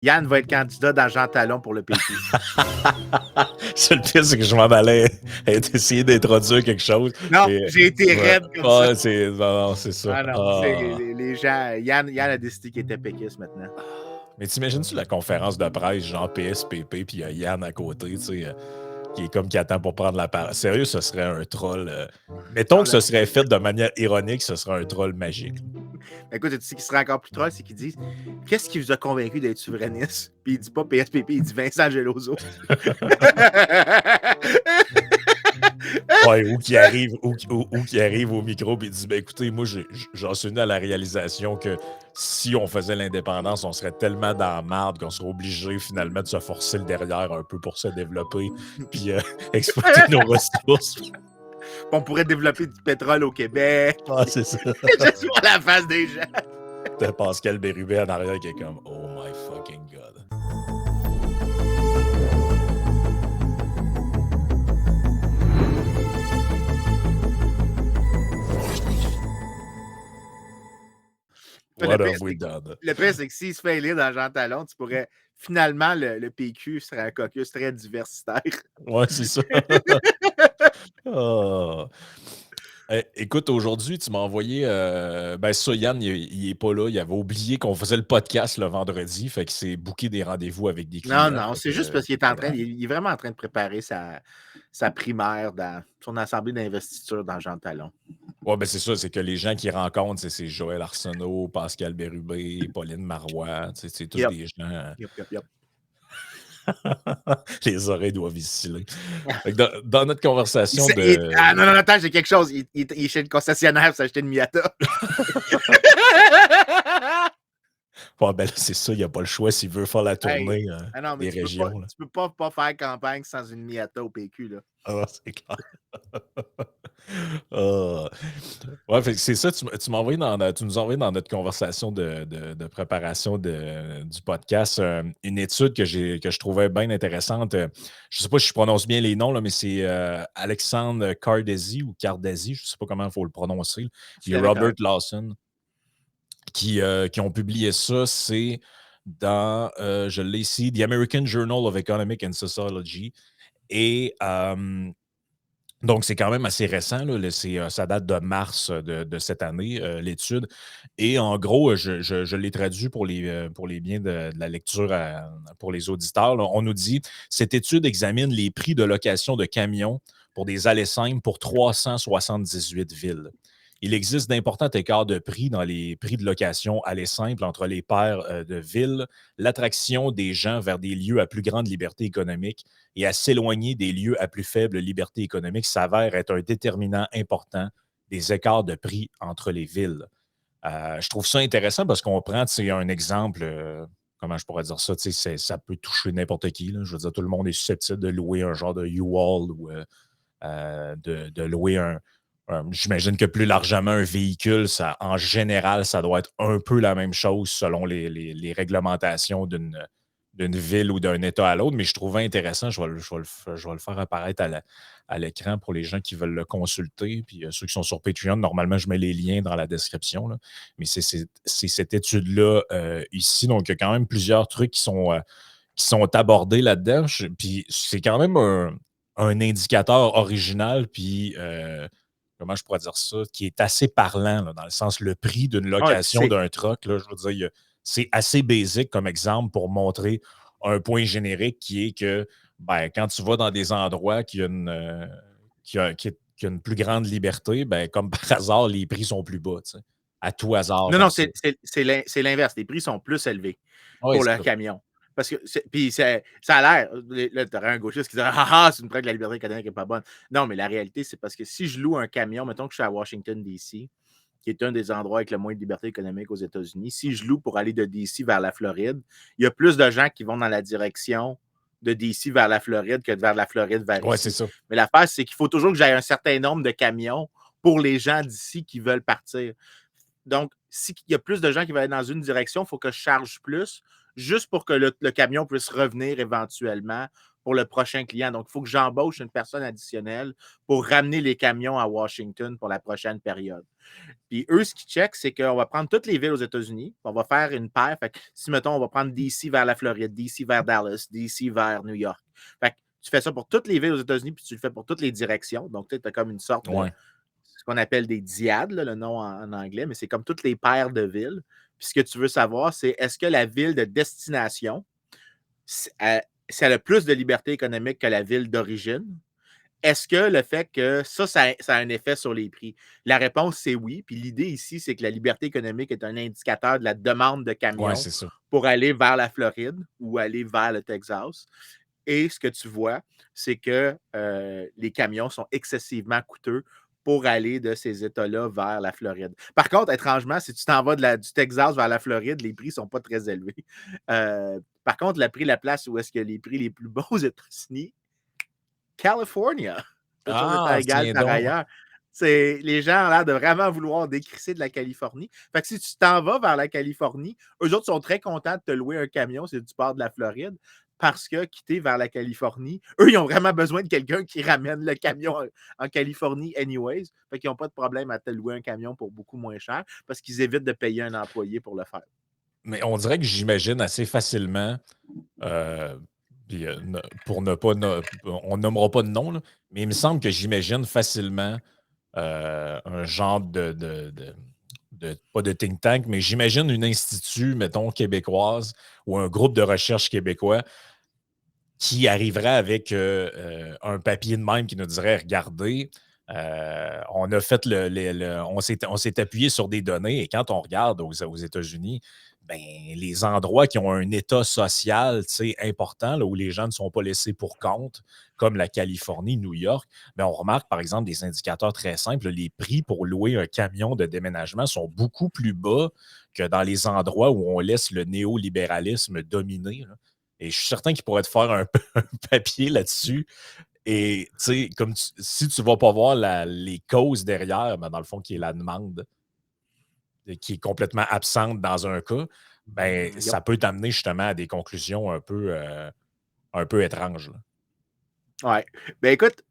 Yann va être candidat dans Jean Talon pour le PQ. C'est le pire, c'est que je m'en allais essayer d'introduire quelque chose. Non, Et, j'ai été raide comme ça. Non, c'est ça. Ah non, les gens. Yann a décidé qu'il était péquiste maintenant. Mais t'imagines-tu la conférence de presse, genre PSPP, puis il y a Yann à côté, tu sais, qui est comme qui attend pour prendre la parole. Sérieux, ce serait un troll. Mettons que ce serait fait de manière ironique, ce serait un troll magique. Écoute, tu sais qui serait encore plus troll, c'est qu'ils disent qu'est-ce qui vous a convaincu d'être souverainiste? Puis il dit pas PSPP, il dit Vincent Geloso. Ouais, ou qui arrive au micro et dit écoutez, moi j'en suis venu à la réalisation que si on faisait l'indépendance, on serait tellement dans la marde qu'on serait obligé finalement de se forcer le derrière un peu pour se développer puis exploiter nos ressources. On pourrait développer du pétrole au Québec. Ah, c'est ça. Juste sur la face des gens. T'as Pascal Bérubé en arrière qui est comme oh my fucking god. What have we done? Le pire, c'est que s'il se fait élire dans Jean Talon, tu pourrais finalement le PQ serait un caucus très diversitaire. Ouais, c'est ça. Oh. Écoute, aujourd'hui, tu m'as envoyé. Ça, Yann, il est pas là. Il avait oublié qu'on faisait le podcast le vendredi. Fait qu'il s'est booké des rendez-vous avec des clients. Non, c'est juste parce qu'il est il est vraiment en train de préparer sa primaire dans son assemblée d'investiture dans Jean Talon. Ouais, ben c'est ça, c'est que les gens qu'il rencontre, c'est Joël Arsenault, Pascal Bérubé, Pauline Marois. C'est tous des gens. Yep. Les oreilles doivent viciler. Dans notre conversation non, attends, j'ai quelque chose. Il est chez le concessionnaire pour s'acheter une Miata. Ouais, ben là, c'est ça, il n'y a pas le choix s'il veut faire la tournée des régions. Tu peux pas faire campagne sans une Miata au PQ, là. Ah, c'est clair. Ouais, c'est ça, tu nous as envoyé dans notre conversation de préparation du podcast une étude que je trouvais bien intéressante. Je ne sais pas si je prononce bien les noms, là, mais c'est Alexandre Cardesi ou Cardesi, je ne sais pas comment il faut le prononcer. Il y a Robert Lawson qui ont publié ça. C'est dans, je l'ai ici, The American Journal of Economic and Sociology. Et donc, c'est quand même assez récent. Là. Ça date de mars de cette année, l'étude. Et en gros, je l'ai traduit pour les biens de la lecture pour les auditeurs. Là. On nous dit cette étude examine les prix de location de camions pour des allées simples pour 378 villes. Il existe d'importants écarts de prix dans les prix de location allées simples entre les paires de villes, l'attraction des gens vers des lieux à plus grande liberté économique et à s'éloigner des lieux à plus faible liberté économique s'avère être un déterminant important des écarts de prix entre les villes. Je trouve ça intéressant parce qu'on prend un exemple, comment je pourrais dire ça, ça peut toucher n'importe qui. Là. Je veux dire, tout le monde est susceptible de louer un genre de U-Haul ou de louer j'imagine que plus largement un véhicule, en général, ça doit être un peu la même chose selon les réglementations d'une ville ou d'un État à l'autre, mais je trouvais intéressant, je vais le faire apparaître à l'écran pour les gens qui veulent le consulter. Puis ceux qui sont sur Patreon, normalement, je mets les liens dans la description. Là. Mais c'est cette étude-là ici. Donc, il y a quand même plusieurs trucs qui sont abordés là-dedans. Puis c'est quand même un indicateur original, puis comment je pourrais dire ça, qui est assez parlant, là, dans le sens le prix d'une location d'un truck, là, je veux dire, c'est assez basique comme exemple pour montrer un point générique qui est que quand tu vas dans des endroits qui ont une plus grande liberté, comme par hasard, les prix sont plus bas, à tout hasard. Non, c'est l'inverse. Les prix sont plus élevés pour le camion. Parce que, puis ça a l'air, là, tu aurais un gauchiste qui dirait c'est une preuve que la liberté économique n'est pas bonne. Non, mais la réalité, c'est parce que si je loue un camion, mettons que je suis à Washington, D.C., qui est un des endroits avec le moins de liberté économique aux États-Unis, si je loue pour aller de D.C. vers la Floride, il y a plus de gens qui vont dans la direction de D.C. vers la Floride que vers la Floride vers ici. C'est ça. Mais l'affaire, c'est qu'il faut toujours que j'aie un certain nombre de camions pour les gens d'ici qui veulent partir. Donc, s'il y a plus de gens qui veulent aller dans une direction, il faut que je charge plus juste pour que le camion puisse revenir éventuellement pour le prochain client. Donc, il faut que j'embauche une personne additionnelle pour ramener les camions à Washington pour la prochaine période. Puis eux, ce qu'ils checkent, c'est qu'on va prendre toutes les villes aux États-Unis, on va faire une paire. Fait que, si, mettons, on va prendre DC vers la Floride, DC vers Dallas, DC vers New York. Fait que tu fais ça pour toutes les villes aux États-Unis, puis tu le fais pour toutes les directions. Donc, tu as comme une sorte de ce qu'on appelle des diades, là, le nom en anglais, mais c'est comme toutes les paires de villes. Puis ce que tu veux savoir, c'est est-ce que la ville de destination, ça a plus de liberté économique que la ville d'origine? Est-ce que le fait que ça a un effet sur les prix? La réponse, c'est oui. Puis l'idée ici, c'est que la liberté économique est un indicateur de la demande de camions c'est ça. pour aller vers la Floride ou aller vers le Texas. Et ce que tu vois, c'est que les camions sont excessivement coûteux pour aller de ces États-là vers la Floride. Par contre, étrangement, si tu t'en vas du Texas vers la Floride, les prix ne sont pas très élevés. Par contre, la place où est-ce que les prix les plus bas aux États-Unis, California, toute chose étant égale par ailleurs. Les gens ont l'air de vraiment vouloir décrisser de la Californie. Fait que si tu t'en vas vers la Californie, eux autres sont très contents de te louer un camion si tu pars de la Floride, parce que quitter vers la Californie, eux, ils ont vraiment besoin de quelqu'un qui ramène le camion en Californie anyways. Fait qu'ils n'ont pas de problème à te louer un camion pour beaucoup moins cher parce qu'ils évitent de payer un employé pour le faire. Mais on dirait que j'imagine assez facilement, puis, pour ne pas, on nommera pas de nom, là, mais il me semble que j'imagine facilement un genre pas de think tank, mais j'imagine un institut, mettons, québécoise ou un groupe de recherche québécois qui arriverait avec un papier de même qui nous dirait regardez, on a fait on s'est appuyé sur des données et quand on regarde aux États-Unis, ben, les endroits qui ont un état social important, là, où les gens ne sont pas laissés pour compte, comme la Californie, New York, ben, on remarque par exemple des indicateurs très simples. Les prix pour louer un camion de déménagement sont beaucoup plus bas que dans les endroits où on laisse le néolibéralisme dominer. Là. Et je suis certain qu'il pourrait te faire un papier là-dessus. Et comme si tu ne vas pas voir les causes derrière, ben, dans le fond, qui est la demande, qui est complètement absente dans un cas, ben, ça peut t'amener justement à des conclusions un peu étranges. Oui. Ben écoute,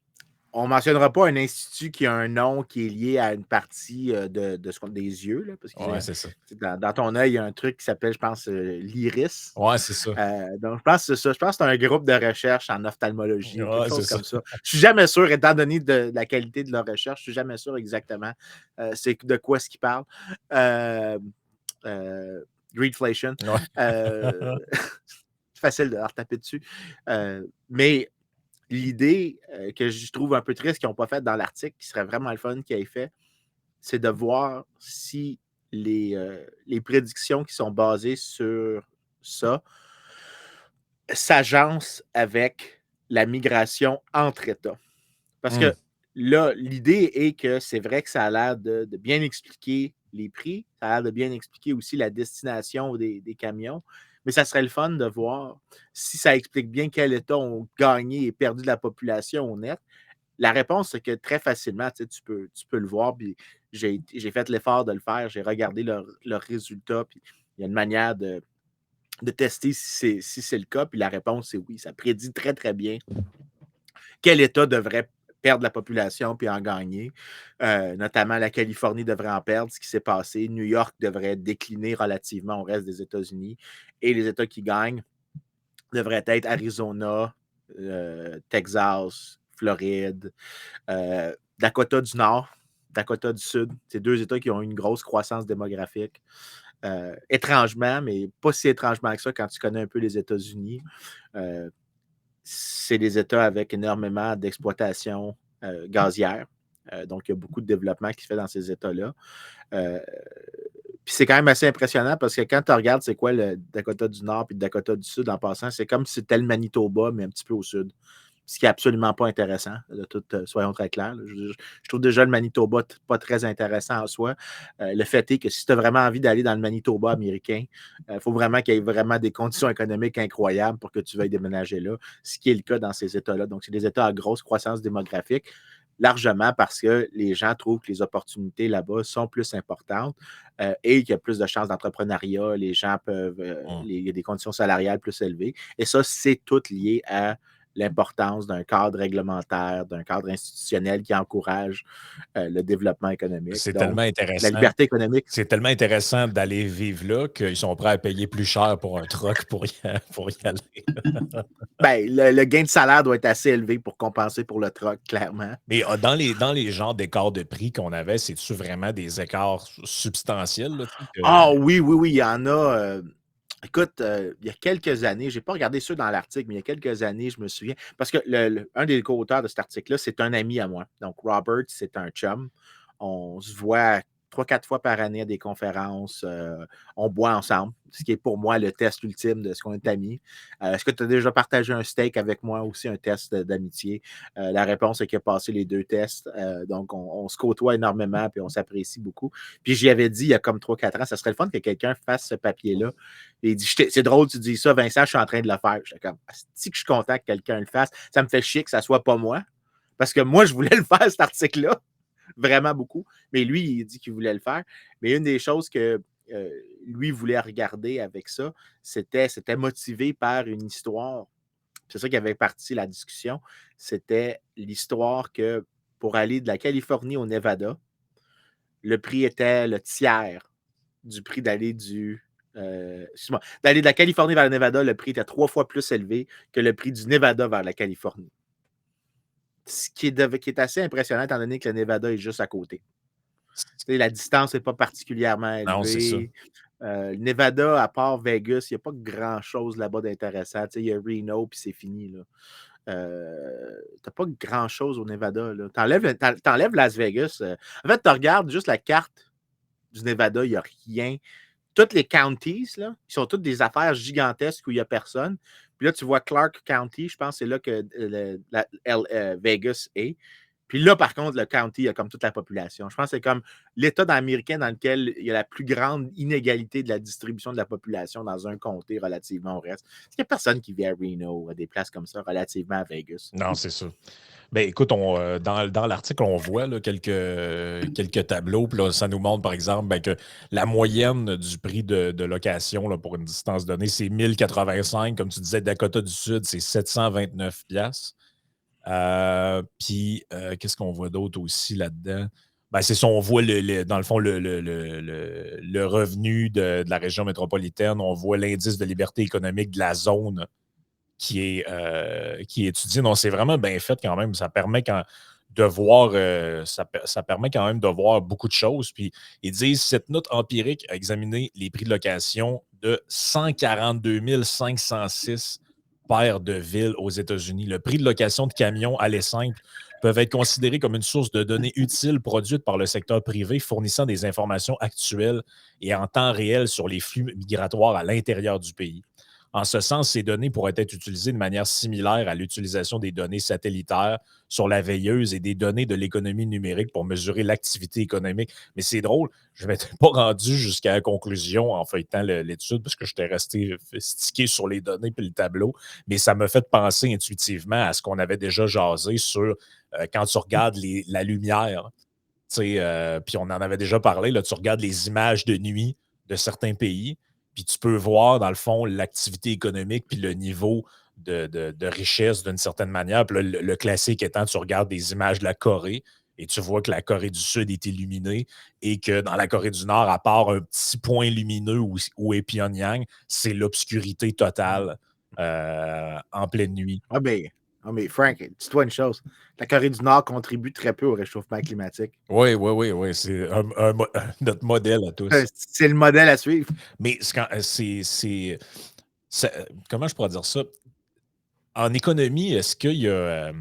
on ne mentionnera pas un institut qui a un nom qui est lié à une partie des yeux. Là, parce que c'est ça. Dans ton œil, il y a un truc qui s'appelle, je pense, l'iris. Oui, c'est ça. Donc, je pense que c'est ça. Je pense que c'est un groupe de recherche en ophtalmologie ou quelque chose comme ça. Je ne suis jamais sûr, étant donné de la qualité de leur recherche, je ne suis jamais sûr exactement c'est de quoi ce qu'ils parlent. Greedflation. C'est facile de leur taper dessus. Mais l'idée que je trouve un peu triste qu'ils n'ont pas faite dans l'article, qui serait vraiment le fun qu'ils aient fait, c'est de voir si les prédictions qui sont basées sur ça s'agencent avec la migration entre États. Parce que là, l'idée est que c'est vrai que ça a l'air de bien expliquer les prix, ça a l'air de bien expliquer aussi la destination des camions, mais ça serait le fun de voir si ça explique bien quel État ont gagné et perdu de la population au net. La réponse, c'est que très facilement, tu peux le voir, puis j'ai fait l'effort de le faire, j'ai regardé leurs résultats, puis il y a une manière de tester si c'est le cas, puis la réponse, c'est oui. Ça prédit très, très bien quel État devrait perdre la population puis en gagner. Notamment, la Californie devrait en perdre, ce qui s'est passé. New York devrait décliner relativement au reste des États-Unis. Et les États qui gagnent devraient être Arizona, Texas, Floride, Dakota du Nord, Dakota du Sud. C'est deux États qui ont une grosse croissance démographique. Étrangement, mais pas si étrangement que ça quand tu connais un peu les États-Unis. C'est des États avec énormément d'exploitation gazière. Donc, il y a beaucoup de développement qui se fait dans ces États-là. Puis c'est quand même assez impressionnant parce que quand tu regardes c'est quoi le Dakota du Nord et le Dakota du Sud en passant, c'est comme si c'était le Manitoba, mais un petit peu au sud. Ce qui n'est absolument pas intéressant, soyons très clairs. Je trouve déjà le Manitoba pas très intéressant en soi. Le fait est que si tu as vraiment envie d'aller dans le Manitoba américain, il faut vraiment qu'il y ait vraiment des conditions économiques incroyables pour que tu veuilles déménager là, ce qui est le cas dans ces États-là. Donc, c'est des États à grosse croissance démographique, largement parce que les gens trouvent que les opportunités là-bas sont plus importantes et qu'il y a plus de chances d'entrepreneuriat, les gens peuvent, il y a des conditions salariales plus élevées. Et ça, c'est tout lié à l'importance d'un cadre réglementaire, d'un cadre institutionnel qui encourage le développement économique. C'est Donc, tellement la intéressant. liberté économique. C'est tellement intéressant d'aller vivre là qu'ils sont prêts à payer plus cher pour un truck pour y aller. Ben, le gain de salaire doit être assez élevé pour compenser pour le truck, clairement. Mais dans les genres d'écarts de prix qu'on avait, c'est-tu vraiment des écarts substantiels? Là, Ah oui, il y en a. Écoute, il y a quelques années, je n'ai pas regardé ça dans l'article, mais il y a quelques années, je me souviens, parce que un des co-auteurs de cet article-là, c'est un ami à moi. Donc, Robert, c'est un chum. On se voit 3-4 fois par année à des conférences. On boit ensemble, ce qui est pour moi le test ultime de ce qu'on est amis. Est-ce que tu as déjà partagé un steak avec moi aussi, un test d'amitié? La réponse est qu'il a passé les 2 tests. Donc, on se côtoie énormément puis on s'apprécie beaucoup. Puis, j'y avais dit il y a comme 3-4 ans, ça serait le fun que quelqu'un fasse ce papier-là. Et il dit, c'est drôle, tu dis ça, Vincent, je suis en train de le faire. J'étais comme, si que je suis content que quelqu'un le fasse, ça me fait chier que ça soit pas moi. Parce que moi, je voulais le faire, cet article-là. Vraiment beaucoup. Mais lui, il dit qu'il voulait le faire. Mais une des choses que lui voulait regarder avec ça, c'était motivé par une histoire. C'est ça qui avait parti la discussion. C'était l'histoire que pour aller de la Californie au Nevada, le prix était le tiers du prix d'aller d'aller de la Californie vers le Nevada, le prix était 3 fois plus élevé que le prix du Nevada vers la Californie. Ce qui est assez impressionnant étant donné que le Nevada est juste à côté. La distance n'est pas particulièrement élevée. Non, c'est ça. Le Nevada, à part Vegas, il n'y a pas grand-chose là-bas d'intéressant. Il y a Reno, puis c'est fini. Tu n'as pas grand-chose au Nevada. Tu enlèves Las Vegas. En fait, tu regardes juste la carte du Nevada, il n'y a rien. Toutes les counties, là, ils sont toutes des affaires gigantesques où il n'y a personne. Puis là, tu vois Clark County, je pense que c'est là que Vegas est. Puis là, par contre, le county, il y a comme toute la population. Je pense que c'est comme l'État américain dans lequel il y a la plus grande inégalité de la distribution de la population dans un comté relativement au reste. Parce qu'il n'y a personne qui vit à Reno ou à des places comme ça relativement à Vegas. Non, c'est ça. Ben, écoute, dans l'article, on voit là, quelques tableaux. Puis là, ça nous montre, par exemple, ben, que la moyenne du prix de location là, pour une distance donnée, c'est 1085. Comme tu disais, Dakota du Sud, c'est 729 $. Puis, qu'est-ce qu'on voit d'autre aussi là-dedans? Ben, c'est ça, on voit, dans le fond, le revenu de la région métropolitaine. On voit l'indice de liberté économique de la zone qui est étudié. Non, c'est vraiment bien fait quand même. Ça permet de voir, ça permet quand même de voir beaucoup de choses. Puis, ils disent, cette note empirique a examiné les prix de location de 142 506 paires de villes aux États-Unis. Le prix de location de camions aller simple peuvent être considérés comme une source de données utiles produite par le secteur privé, fournissant des informations actuelles et en temps réel sur les flux migratoires à l'intérieur du pays. En ce sens, ces données pourraient être utilisées de manière similaire à l'utilisation des données satellitaires sur la veilleuse et des données de l'économie numérique pour mesurer l'activité économique. Mais c'est drôle, je ne m'étais pas rendu jusqu'à la conclusion en feuilletant l'étude parce que j'étais resté stické sur les données et le tableau, mais ça m'a fait penser intuitivement à ce qu'on avait déjà jasé sur quand tu regardes la lumière. Puis on en avait déjà parlé, là, tu regardes les images de nuit de certains pays, puis tu peux voir, dans le fond, l'activité économique puis le niveau de richesse d'une certaine manière. Puis là, le classique étant, tu regardes des images de la Corée et tu vois que la Corée du Sud est illuminée et que dans la Corée du Nord, à part un petit point lumineux où est Pyongyang, c'est l'obscurité totale en pleine nuit. Mais Frank, dis-toi une chose. La Corée du Nord contribue très peu au réchauffement climatique. Oui. C'est notre modèle à tous. C'est le modèle à suivre. Mais comment je pourrais dire ça? En économie, est-ce qu'il y a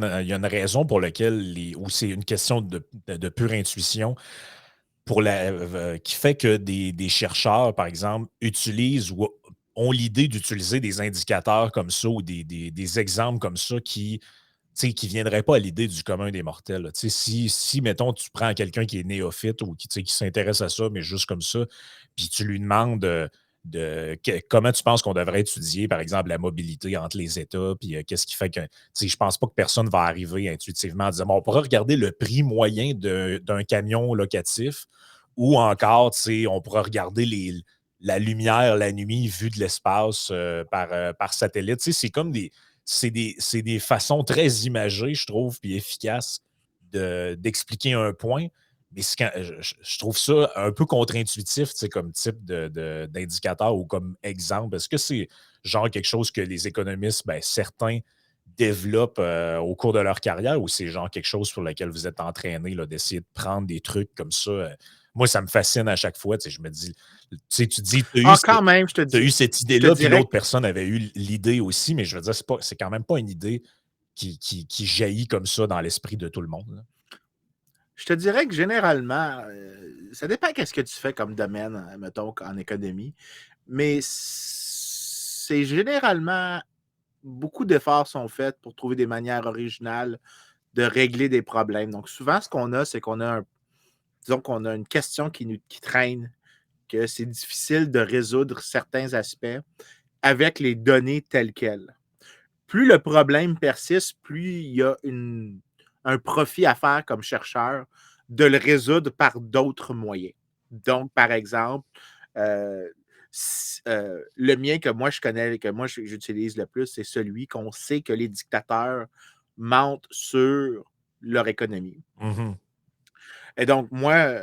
une raison pour laquelle, ou c'est une question de pure intuition, qui fait que des chercheurs, par exemple, utilisent ou ont l'idée d'utiliser des indicateurs comme ça ou des exemples comme ça qui ne viendraient pas à l'idée du commun des mortels. Là. Si, mettons, tu prends quelqu'un qui est néophyte ou qui s'intéresse à ça, mais juste comme ça, puis tu lui demandes comment tu penses qu'on devrait étudier, par exemple, la mobilité entre les États, puis qu'est-ce qui fait que... Je pense pas que personne va arriver intuitivement en disant, bon, on pourra regarder le prix moyen d'un camion locatif ou encore, on pourra regarder la lumière la nuit vue de l'espace par satellite. Tu sais, c'est comme c'est des façons très imagées, je trouve, puis efficaces d'expliquer un point. Mais je trouve ça un peu contre-intuitif, tu sais, comme type d'indicateur ou comme exemple. Est-ce que c'est genre quelque chose que les économistes, ben, certains développent au cours de leur carrière ou c'est genre quelque chose sur lequel vous êtes entraîné, là, d'essayer de prendre des trucs comme ça? Moi, ça me fascine à chaque fois. Tu sais, je me dis, tu sais, tu dis, Ah, quand même, tu as eu cette je te idée-là, puis dirais l'autre personne avait eu l'idée aussi, mais je veux dire, c'est quand même pas une idée qui jaillit comme ça dans l'esprit de tout le monde, là. Je te dirais que généralement, ça dépend qu'est-ce que tu fais comme domaine, mettons, en économie, mais c'est généralement beaucoup d'efforts sont faits pour trouver des manières originales de régler des problèmes. Donc, souvent, ce qu'on a, c'est disons qu'on a une question qui traîne, que c'est difficile de résoudre certains aspects avec les données telles quelles. Plus le problème persiste, plus il y a un profit à faire comme chercheur de le résoudre par d'autres moyens. Donc, par exemple, euh, le mien que moi je connais, que moi j'utilise le plus, c'est celui qu'on sait que les dictateurs mentent sur leur économie. Mhm. Et donc, moi,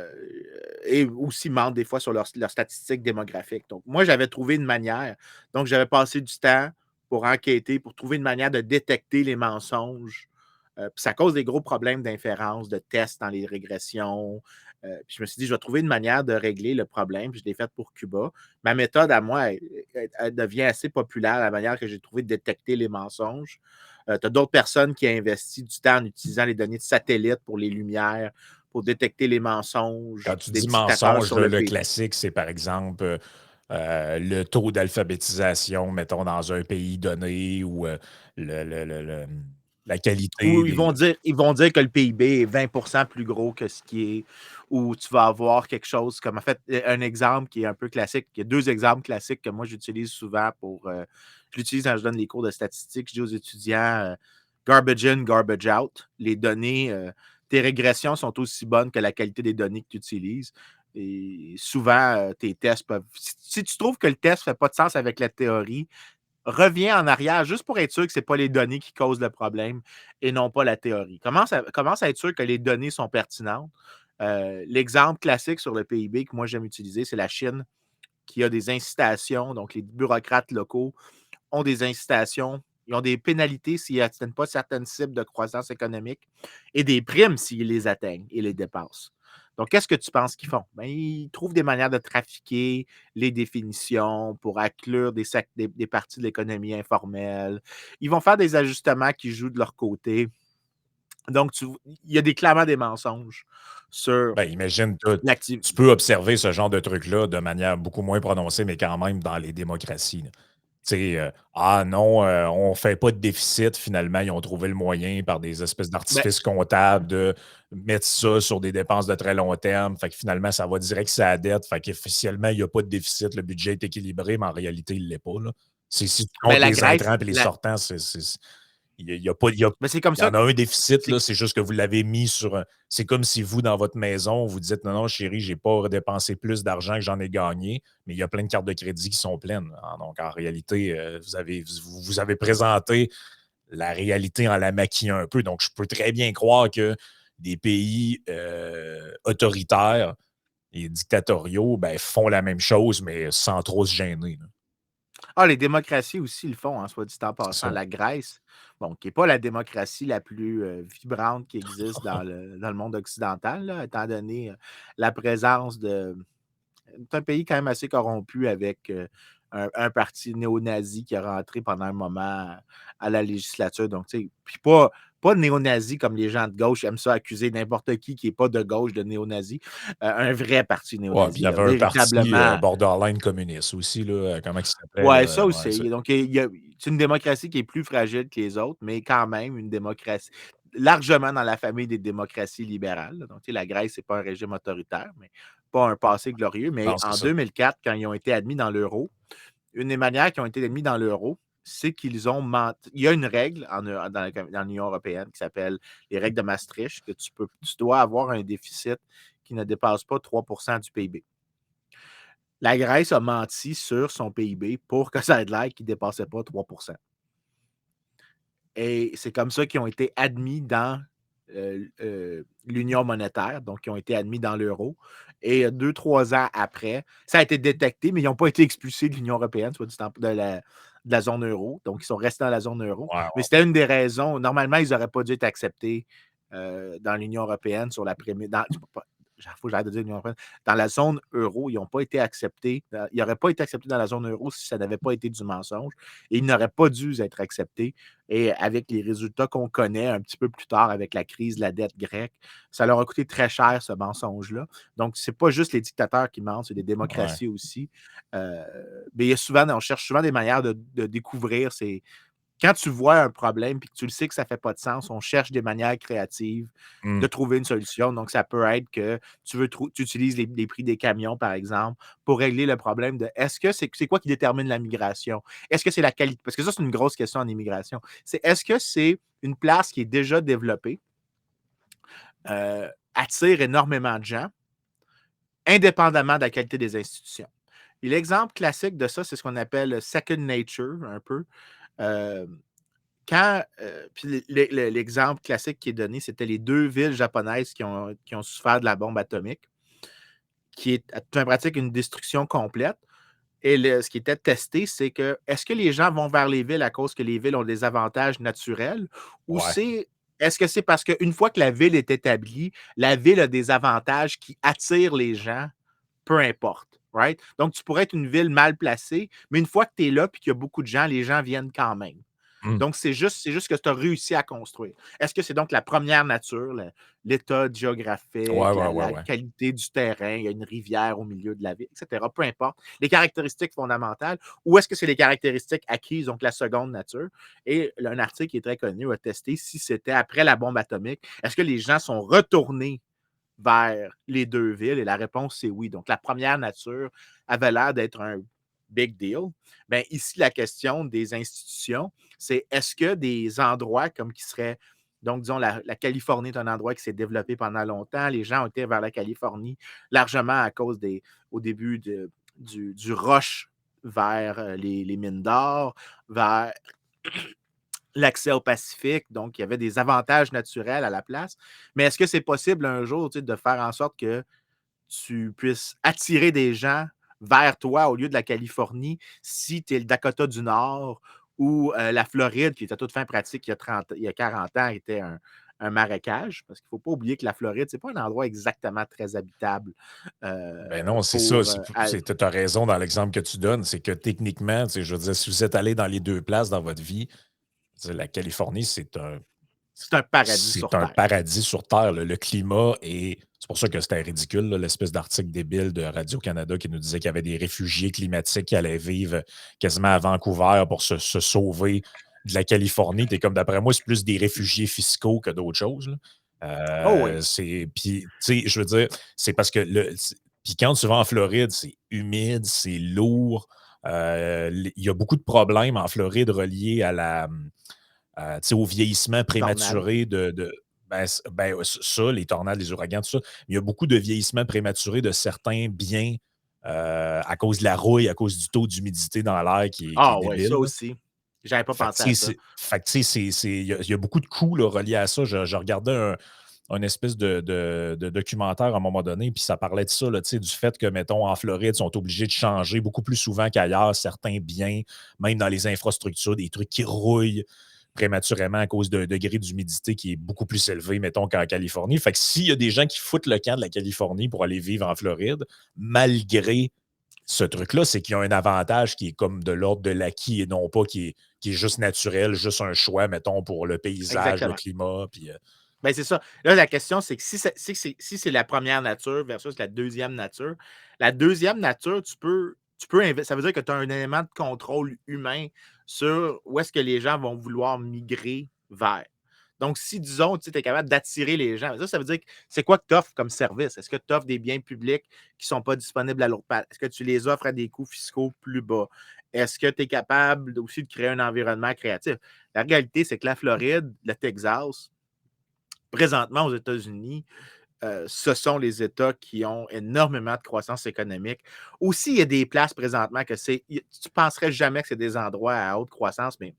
et aussi mentent des fois sur leurs statistiques démographiques. Donc, moi, j'avais trouvé une manière. Donc, j'avais passé du temps pour enquêter, pour trouver une manière de détecter les mensonges. Puis ça cause des gros problèmes d'inférence, de tests dans les régressions. Puis je me suis dit, je vais trouver une manière de régler le problème. Puis je l'ai faite pour Cuba. Ma méthode à moi, elle devient assez populaire, la manière que j'ai trouvé de détecter les mensonges. Tu as d'autres personnes qui ont investi du temps en utilisant les données de satellite pour les lumières, pour détecter les Quand mensonges tu des dis dictateurs mensonge, sur là, le le pays. classique, c'est par exemple le taux d'alphabétisation, mettons, dans un pays donné ou le, le- le- le- la qualité Ou des. ils vont dire que le PIB est 20% plus gros que ce qui est, ou tu vas avoir quelque chose comme, en fait, un exemple qui est un peu classique. Il y a deux exemples classiques que moi j'utilise souvent je l'utilise quand je donne les cours de statistiques. Je dis aux étudiants, garbage in, garbage out. Les données, tes régressions sont aussi bonnes que la qualité des données que tu utilises. Et souvent, tes tests peuvent. Si tu trouves que le test ne fait pas de sens avec la théorie, reviens en arrière juste pour être sûr que ce n'est pas les données qui causent le problème et non pas la théorie. Commence à être sûr que les données sont pertinentes. L'exemple classique sur le PIB que moi j'aime utiliser, c'est la Chine qui a des incitations. Donc, les bureaucrates locaux ont des incitations. Ils ont des pénalités s'ils n'atteignent pas certaines cibles de croissance économique et des primes s'ils les atteignent et les dépassent. Donc, qu'est-ce que tu penses qu'ils font? Ben, ils trouvent des manières de trafiquer les définitions pour inclure des parties de l'économie informelle. Ils vont faire des ajustements qui jouent de leur côté. Donc, il y a clairement des mensonges sur Ben, imagine, l'activité. tu peux observer ce genre de truc-là de manière beaucoup moins prononcée, mais quand même dans les démocraties, là. Tu sais, ah non, on ne fait pas de déficit. Finalement, ils ont trouvé le moyen par des espèces Ben, d'artifices comptables de mettre ça sur des dépenses de très long terme. Fait que finalement, ça va direct sur la dette. Fait qu'officiellement, il n'y a pas de déficit. Le budget est équilibré, mais en réalité, il ne l'est pas, là. Si tu comptes la les Grèce, intrants et les sortants, il y a pas, c'est comme il y ça. en a un déficit, C'est là, c'est juste que vous l'avez mis sur un. C'est comme si vous, dans votre maison, vous dites non, non, chérie, j'ai pas dépensé plus d'argent que j'en ai gagné, mais il y a plein de cartes de crédit qui sont pleines. Donc, en réalité, vous avez présenté la réalité en la maquillant un peu. Donc, je peux très bien croire que des pays autoritaires et dictatoriaux ben, font la même chose, mais sans trop se gêner, là. Ah, les démocraties aussi le font, hein, soit dit en C'est passant. ça. La Grèce, bon, qui n'est pas la démocratie la plus vibrante qui existe dans le monde occidental, là, étant donné la présence de. C'est un pays quand même assez corrompu avec un parti néo-nazi qui est rentré pendant un moment à la législature. Donc, tu sais, puis pas néo-nazi comme les gens de gauche aiment ça accuser n'importe qui n'est pas de gauche de néo-nazi. Un vrai parti Ouais, puis il y néo-nazi, là, avait un parti véritablement. borderline communiste aussi, là, comment il s'appelait, Ouais, ça là? Ouais, aussi. Donc, c'est une démocratie qui est plus fragile que les autres, mais quand même une démocratie largement dans la famille des démocraties libérales, là. Donc, tu sais, la Grèce, c'est pas un régime autoritaire, mais pas un passé glorieux. Mais non, c'est en ça. 2004, quand ils ont été admis dans l'euro, une des manières qu'ils ont été admis dans l'euro, c'est qu'ils ont menti. Il y a une règle dans l'Union européenne qui s'appelle les règles de Maastricht, que tu dois avoir un déficit qui ne dépasse pas 3% du PIB. La Grèce a menti sur son PIB pour que ça ait l'air qu'il ne dépassait pas 3%. Et c'est comme ça qu'ils ont été admis dans l'Union monétaire, donc ils ont été admis dans l'euro. Et 2-3 ans après, ça a été détecté, mais ils n'ont pas été expulsés de l'Union européenne, soit de la zone euro. Donc, ils sont restés dans la zone euro. Ouais, Mais c'était une des raisons. Normalement, ils n'auraient pas dû être acceptés dans l'Union européenne sur la prémisse. Il faut que j'arrête de dire l'Union européenne. Dans la zone euro, ils n'ont pas été acceptés. Ils n'auraient pas été acceptés dans la zone euro si ça n'avait pas été du mensonge. Et ils n'auraient pas dû être acceptés. Et avec les résultats qu'on connaît un petit peu plus tard avec la crise de la dette grecque, ça leur a coûté très cher, ce mensonge-là. Donc, ce n'est pas juste les dictateurs qui mentent, c'est les démocraties aussi. Mais on cherche souvent des manières de découvrir ces, quand tu vois un problème et que tu le sais que ça ne fait pas de sens, on cherche des manières créatives de trouver une solution. Donc, ça peut être que tu utilises les prix des camions, par exemple, pour régler le problème de est-ce que c'est quoi qui détermine la migration? Est-ce que c'est la qualité? Parce que ça, c'est une grosse question en immigration. Est-ce que c'est une place qui est déjà développée, attire énormément de gens, indépendamment de la qualité des institutions? Et l'exemple classique de ça, c'est ce qu'on appelle second nature, un peu. Puis l'exemple classique qui est donné, c'était les 2 villes japonaises qui ont souffert de la bombe atomique, qui est en pratique une destruction complète. Et ce qui était testé, c'est que est-ce que les gens vont vers les villes à cause que les villes ont des avantages naturels ou ouais. est-ce que c'est parce qu'une fois que la ville est établie, la ville a des avantages qui attirent les gens, peu importe, right? Donc, tu pourrais être une ville mal placée, mais une fois que tu es là et qu'il y a beaucoup de gens, les gens viennent quand même. Mm. Donc, c'est juste que tu as réussi à construire. Est-ce que c'est donc la première nature, l'état Ouais, géographique, ouais, ouais, la ouais. qualité du terrain, il y a une rivière au milieu de la ville, etc. Peu importe. Les caractéristiques fondamentales, ou est-ce que c'est les caractéristiques acquises, donc la seconde nature? Et un article qui est très connu a testé si c'était après la bombe atomique, est-ce que les gens sont retournés vers les 2 villes? Et la réponse, c'est oui. Donc, la première nature avait l'air d'être un big deal. Bien, ici, la question des institutions, c'est est-ce que des endroits comme qui seraient, donc disons, la Californie est un endroit qui s'est développé pendant longtemps. Les gens ont été vers la Californie largement à cause au début du rush vers les mines d'or, vers l'accès au Pacifique. Donc, il y avait des avantages naturels à la place. Mais est-ce que c'est possible un jour de faire en sorte que tu puisses attirer des gens vers toi au lieu de la Californie si tu es le Dakota du Nord ou la Floride, qui était toute fin pratique il y a 40 ans, était un marécage? Parce qu'il ne faut pas oublier que la Floride, ce n'est pas un endroit exactement très habitable Ben non, c'est ça. pour. Tu as raison dans l'exemple que tu donnes. C'est que techniquement, je veux dire, si vous êtes allé dans les 2 places dans votre vie, la Californie, C'est un paradis c'est sur un Terre. paradis sur Terre. Là. Le climat est. C'est pour ça que c'était ridicule, là, l'espèce d'article débile de Radio-Canada qui nous disait qu'il y avait des réfugiés climatiques qui allaient vivre quasiment à Vancouver pour se sauver de la Californie. T'es comme, d'après moi, c'est plus des réfugiés fiscaux que d'autres choses. Là. Oh oui, Puis, tu sais, je veux dire, c'est parce que puis quand tu vas en Floride, c'est humide, c'est lourd. Il y a beaucoup de problèmes en Floride reliés à au vieillissement tornade. prématuré ça, les tornades, les ouragans, tout ça. Il y a beaucoup de vieillissement prématuré de certains biens à cause de la rouille, à cause du taux d'humidité dans l'air qui est Ah oui, ça débile. Là. aussi. J'avais pas Fait que, pensé à tu ça. sais, il y a beaucoup de coûts là, reliés à ça. Je regardais un espèce de documentaire à un moment donné, puis ça parlait de ça, là, du fait que, mettons, en Floride, ils sont obligés de changer beaucoup plus souvent qu'ailleurs certains biens, même dans les infrastructures, des trucs qui rouillent prématurément à cause d'un degré d'humidité qui est beaucoup plus élevé, mettons, qu'en Californie. Fait que s'il y a des gens qui foutent le camp de la Californie pour aller vivre en Floride, malgré ce truc-là, c'est qu'il y a un avantage qui est comme de l'ordre de l'acquis et non pas qui est juste naturel, juste un choix, mettons, pour le paysage, le Exactement. climat. Puis, Ben, c'est ça. Là, la question, c'est que si c'est la première nature versus la deuxième nature, ça veut dire que tu as un élément de contrôle humain sur où est-ce que les gens vont vouloir migrer vers. Donc, si, disons, tu es capable d'attirer les gens, ça veut dire que c'est quoi que tu offres comme service? Est-ce que tu offres des biens publics qui ne sont pas disponibles à l'autre part? Est-ce que tu les offres à des coûts fiscaux plus bas? Est-ce que tu es capable aussi de créer un environnement créatif? La réalité, c'est que la Floride, le Texas, présentement aux États-Unis, ce sont les États qui ont énormément de croissance économique. Aussi, il y a des places présentement que tu ne penserais jamais que c'est des endroits à haute croissance, mais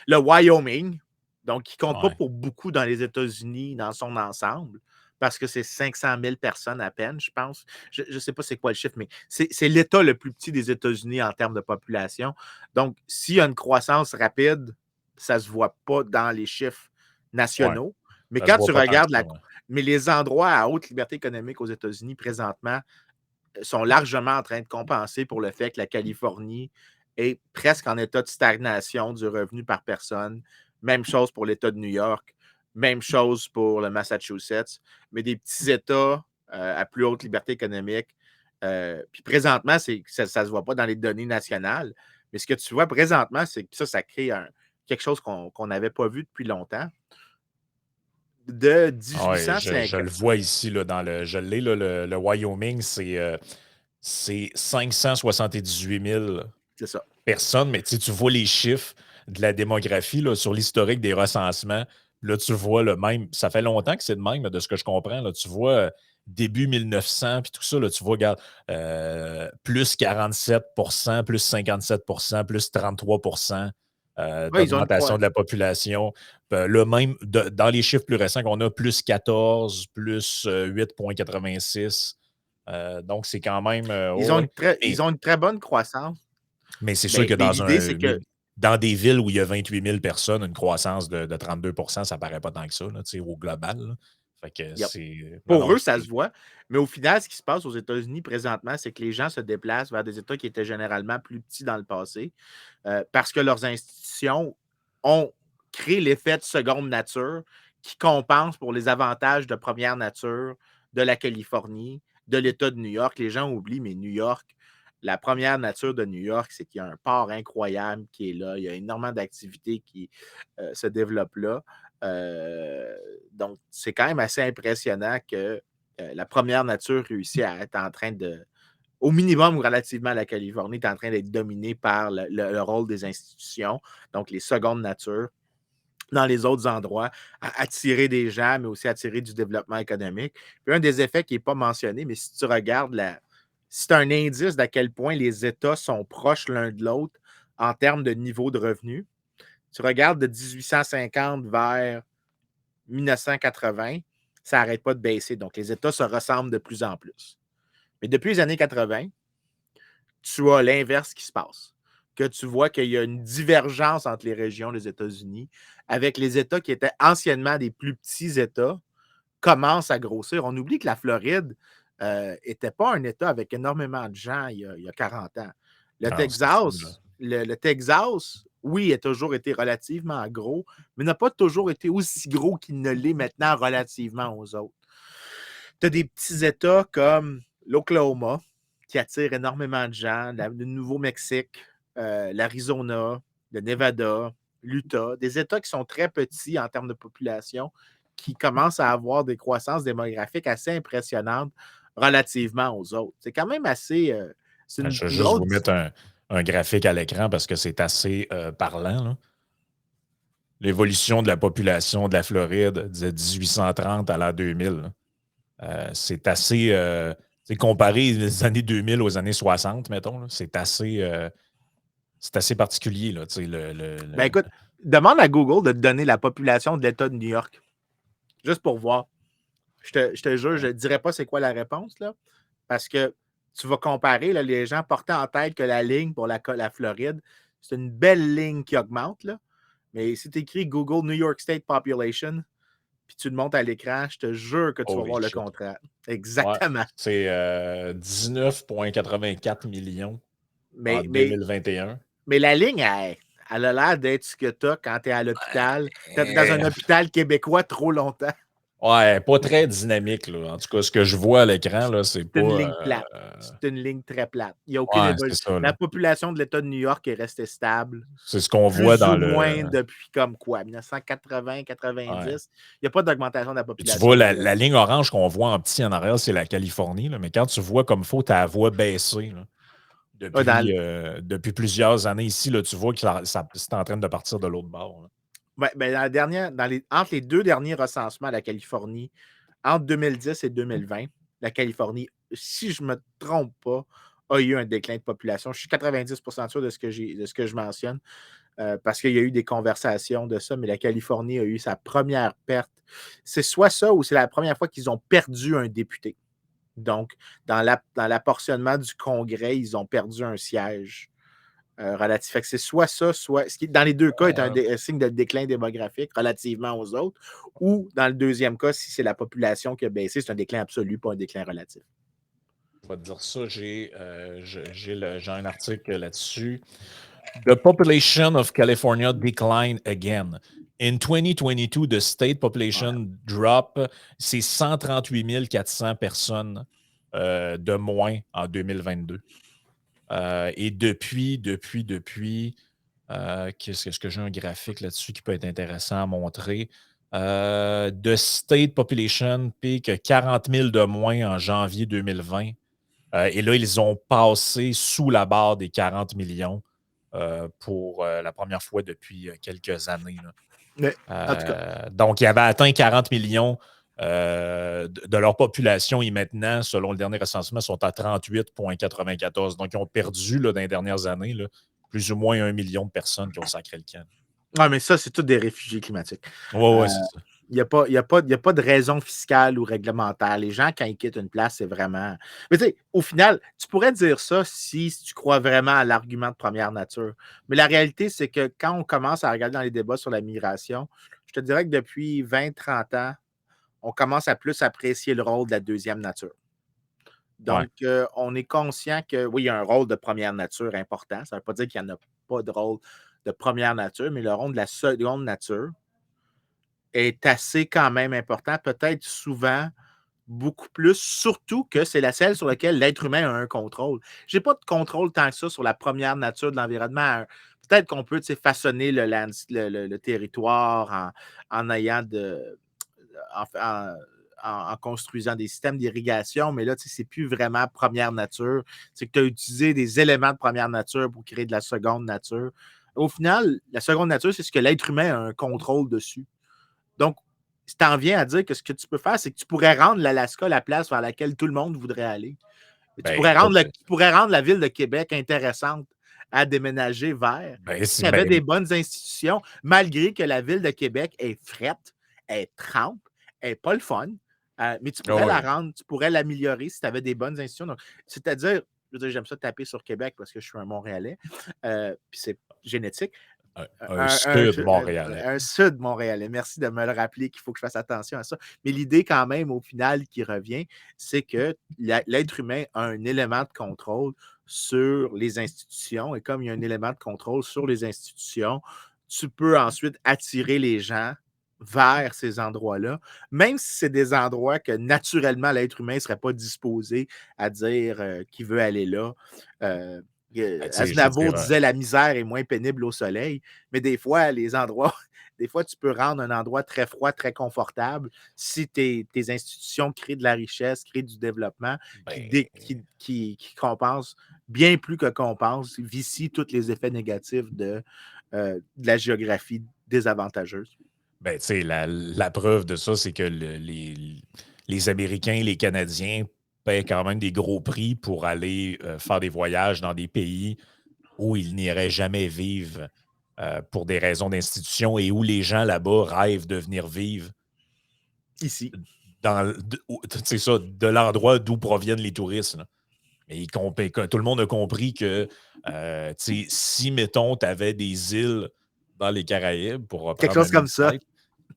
le Wyoming, donc qui ne compte pas Ouais. pour beaucoup dans les États-Unis dans son ensemble, parce que c'est 500 000 personnes à peine, je pense. Je ne sais pas c'est quoi le chiffre, mais c'est l'État le plus petit des États-Unis en termes de population. Donc, s'il y a une croissance rapide, ça ne se voit pas dans les chiffres Ouais. nationaux. Mais Ça se quand voit tu pas tant que regardes ça, ouais. mais les endroits à haute liberté économique aux États-Unis présentement sont largement en train de compenser pour le fait que la Californie est presque en état de stagnation du revenu par personne. Même chose pour l'État de New York, même chose pour le Massachusetts, mais des petits États à plus haute liberté économique. Puis présentement, ça ne se voit pas dans les données nationales, mais ce que tu vois présentement, c'est que ça crée quelque chose qu'on n'avait pas vu depuis longtemps. De Ah ouais, je 1850. le vois ici, là, je l'ai, là, le Wyoming, c'est 578 000 C'est ça. personnes, mais tu vois les chiffres de la démographie là, sur l'historique des recensements. Là, tu vois le même. Ça fait longtemps que c'est de même, de ce que je comprends. Là, tu vois début 1900, puis tout ça, là, tu vois, regarde, plus 47 plus 57 plus 33 Ouais, ils ont une d'augmentation de la population. Là, même dans les chiffres plus récents qu'on a, plus 14, plus 8,86. Donc, c'est quand même. ils ont Ouais. une ils ont une très bonne croissance. Mais c'est sûr Mais, que mais l'idée, c'est que dans des villes où il y a 28 000 personnes, une croissance de 32 ça paraît pas tant que ça, là, au global. Là. Fait que yep, c'est. Non, pour non, eux, ça se c'est. voit. Mais au final, ce qui se passe aux États-Unis présentement, c'est que les gens se déplacent vers des États qui étaient généralement plus petits dans le passé parce que leurs institutions ont créé l'effet de seconde nature qui compense pour les avantages de première nature de la Californie, de l'État de New York. Les gens oublient, mais New York, la première nature de New York, c'est qu'il y a un port incroyable qui est là. Il y a énormément d'activités qui se développent là. Donc, c'est quand même assez impressionnant que la première nature réussit à être en train de, au minimum relativement à la Californie, est en train d'être dominée par le rôle des institutions, donc les secondes natures, dans les autres endroits, à attirer des gens, mais aussi attirer du développement économique. Puis un des effets qui n'est pas mentionné, mais si tu regardes c'est un indice d'à quel point les États sont proches l'un de l'autre en termes de niveau de revenu. Tu regardes de 1850 vers 1980, ça n'arrête pas de baisser. Donc, les États se ressemblent de plus en plus. Mais depuis les années 80, tu as l'inverse qui se passe. Que tu vois qu'il y a une divergence entre les régions des États-Unis, avec les États qui étaient anciennement des plus petits États, commencent à grossir. On oublie que la Floride n'était pas un État avec énormément de gens il y a 40 ans. Le Non, c'est fou, là. Texas, le Texas, oui, a toujours été relativement gros, mais n'a pas toujours été aussi gros qu'il ne l'est maintenant relativement aux autres. Tu as des petits États comme l'Oklahoma, qui attire énormément de gens, le Nouveau-Mexique, l'Arizona, le Nevada, l'Utah, des États qui sont très petits en termes de population, qui commencent à avoir des croissances démographiques assez impressionnantes relativement aux autres. C'est quand même assez. C'est Je vais une juste drôle. vous mettre un graphique à l'écran parce que c'est assez parlant. Là. L'évolution de la population de la Floride de 1830 à l'an 2000. C'est assez. Comparé les années 2000 aux années 60, mettons, c'est assez particulier. Là, Ben écoute, demande à Google de te donner la population de l'État de New York, juste pour voir. Je te jure, je ne dirais pas c'est quoi la réponse, là, parce que tu vas comparer là, les gens portant en tête que la ligne pour la Floride, c'est une belle ligne qui augmente, là. Mais si tu écris Google New York State Population, puis tu le montes à l'écran, je te jure que tu vas Holy voir le shit. contraire. Ouais, Exactement. c'est 19,84 millions en Mais, mais, 2021. mais la ligne, elle a l'air d'être ce que tu as quand tu es à l'hôpital. Tu es dans un Eh, hôpital québécois trop longtemps. Ouais, pas très dynamique. Là. En tout cas, ce que je vois à l'écran, là, c'est C'est une pas. ligne plate. C'est une ligne très plate. Il n'y a aucune Ouais, c'est évolution. ça. La Là. population de l'État de New York est restée stable, C'est ce qu'on voit plus dans ou le. moins depuis comme quoi, Ouais. 1980-90. Il n'y a pas d'augmentation de la Puis tu vois, population la réelle. ligne orange qu'on voit en petit en arrière, c'est la Californie. Là. Mais quand tu vois comme faut, ta voix baisser là, Dans, depuis plusieurs années ici, là, tu vois que c'est en train de partir de l'autre bord. Là. ben, entre les deux derniers recensements à la Californie, entre 2010 et 2020, la Californie, si je ne me trompe pas, a eu un déclin de population. Je suis 90% sûr de ce que je mentionne, parce qu'il y a eu des conversations de ça, mais la Californie a eu sa première perte. C'est soit ça ou c'est la première fois qu'ils ont perdu un député. Donc, dans l'apportionnement du Congrès, ils ont perdu un siège relatif. Fait que c'est soit ça, soit. Ce qui, dans les deux cas, est un signe de déclin démographique relativement aux autres, ou dans le deuxième cas, si c'est la population qui a baissé, c'est un déclin absolu, pas un déclin relatif. Je vais te dire ça, j'ai un article là-dessus. The population of California declined again. In 2022, the state population drop, c'est 138 400 personnes de moins en 2022. Et depuis, est-ce que j'ai un graphique là-dessus qui peut être intéressant à montrer? The state population pique 40 000 de moins en janvier 2020. Et là, ils ont passé sous la barre des 40 millions pour la première fois depuis quelques années. Mais, en tout cas. Donc, ils avaient atteint 40 millions de leur population et maintenant, selon le dernier recensement, sont à 38,94. Donc, ils ont perdu là, dans les dernières années là, plus ou moins 1 million de personnes qui ont sacré le camp. Ah, mais ça, c'est tous des réfugiés climatiques. Oui, c'est ça. Il n'y a pas de raison fiscale ou réglementaire. Les gens, quand ils quittent une place, c'est vraiment. Mais tu sais, au final, tu pourrais dire ça si tu crois vraiment à l'argument de première nature. Mais la réalité, c'est que quand on commence à regarder dans les débats sur la migration, je te dirais que depuis 20-30 ans, on commence à plus apprécier le rôle de la deuxième nature. Donc, on est conscient que, oui, il y a un rôle de première nature important. Ça ne veut pas dire qu'il n'y en a pas de rôle de première nature, mais le rôle de la seconde nature est assez quand même important, peut-être souvent beaucoup plus, surtout que c'est la celle sur laquelle l'être humain a un contrôle. Je n'ai pas de contrôle tant que ça sur la première nature de l'environnement. Peut-être qu'on peut façonner le territoire en ayant en construisant des systèmes d'irrigation, mais là, c'est plus vraiment première nature. C'est que tu as utilisé des éléments de première nature pour créer de la seconde nature. Au final, la seconde nature, c'est ce que l'être humain a un contrôle dessus. Donc, si tu en viens à dire que ce que tu peux faire, c'est que tu pourrais rendre l'Alaska la place vers laquelle tout le monde voudrait aller. Tu pourrais rendre la ville de Québec intéressante à déménager vers. Si tu avais des bonnes institutions, malgré que la ville de Québec est frette, est trempe, est pas le fun, mais tu pourrais la rendre, tu pourrais l'améliorer si tu avais des bonnes institutions. C'est-à-dire, j'aime ça taper sur Québec parce que je suis un Montréalais, puis c'est génétique. Un Sud-Montréalais. Un Sud-Montréalais. Merci de me le rappeler qu'il faut que je fasse attention à ça. Mais l'idée, quand même, au final, qui revient, c'est que l'être humain a un élément de contrôle sur les institutions. Et comme il y a un élément de contrôle sur les institutions, tu peux ensuite attirer les gens vers ces endroits-là, même si c'est des endroits que naturellement l'être humain ne serait pas disposé à dire qu'il veut aller là. Aznavour disait la misère est moins pénible au soleil, mais des fois, les endroits, des fois, tu peux rendre un endroit très froid, très confortable si tes institutions créent de la richesse, créent du développement qui compense bien plus que compense, vicie tous les effets négatifs de la géographie désavantageuse. Ben, tu sais, la preuve de ça, c'est que les Américains, les Canadiens paient quand même des gros prix pour aller faire des voyages dans des pays où ils n'iraient jamais vivre pour des raisons d'institution et où les gens là-bas rêvent de venir vivre. Ici. C'est ça, de l'endroit d'où proviennent les touristes. Là. Mais tout le monde a compris que si, mettons, tu avais des îles dans les Caraïbes, pour reprendre quelque chose comme ça,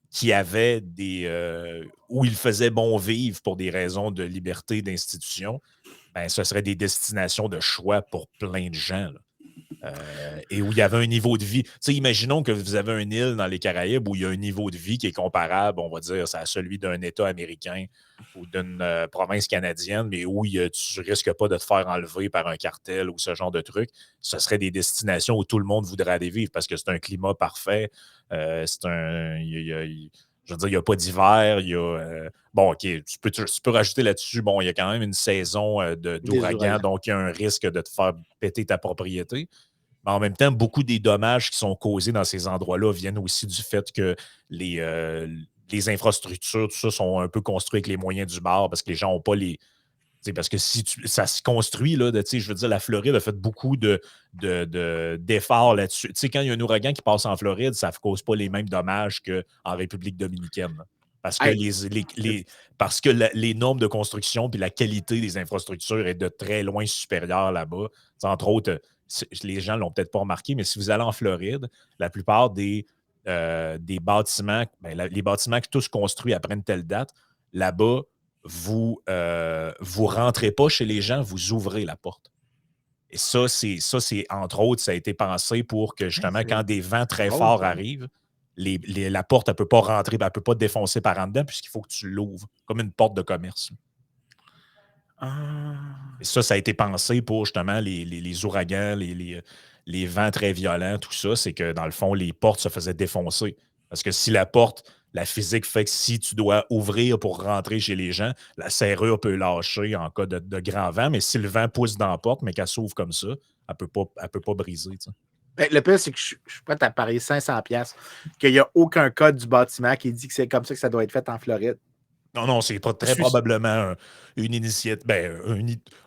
qui avaient où il faisait bon vivre pour des raisons de liberté d'institution, ben, ce serait des destinations de choix pour plein de gens. Là. Et où il y avait un niveau de vie. Imaginons que vous avez une île dans les Caraïbes où il y a un niveau de vie qui est comparable, on va dire, à celui d'un État américain ou d'une province canadienne, mais où tu ne risques pas de te faire enlever par un cartel ou ce genre de truc. Ce serait des destinations où tout le monde voudrait aller vivre parce que c'est un climat parfait. Je veux dire, il n'y a pas d'hiver. Bon, OK, tu peux rajouter là-dessus, bon, il y a quand même une saison d'ouragan, donc il y a un risque de te faire péter ta propriété. Mais en même temps, beaucoup des dommages qui sont causés dans ces endroits-là viennent aussi du fait que les infrastructures, tout ça, sont un peu construits avec les moyens du bord parce que les gens n'ont pas les. Parce que si ça se construit, là, je veux dire, la Floride a fait beaucoup d'efforts là-dessus. Quand il y a un ouragan qui passe en Floride, ça ne cause pas les mêmes dommages qu'en République dominicaine. Là. Parce que, parce que les normes de construction et la qualité des infrastructures est de très loin supérieure là-bas. Entre autres, les gens ne l'ont peut-être pas remarqué, mais si vous allez en Floride, la plupart des bâtiments, les bâtiments qui tous construits après une telle date, là-bas, vous rentrez pas chez les gens, vous ouvrez la porte. Et ça, c'est entre autres, ça a été pensé pour que justement, quand des vents très forts arrivent, la porte, elle ne peut pas rentrer, elle ne peut pas défoncer par en dedans, puisqu'il faut que tu l'ouvres, comme une porte de commerce. Et ça a été pensé pour justement les ouragans, les vents très violents, tout ça. C'est que dans le fond, les portes se faisaient défoncer. Parce que si la physique fait que si tu dois ouvrir pour rentrer chez les gens, la serrure peut lâcher en cas de grand vent, mais si le vent pousse dans la porte, mais qu'elle s'ouvre comme ça, elle ne peut pas briser. Le pire, c'est que je suis prêt à parier 500$ qu'il n'y a aucun code du bâtiment qui dit que c'est comme ça que ça doit être fait en Floride. Non, c'est pas très probablement une initiative. Un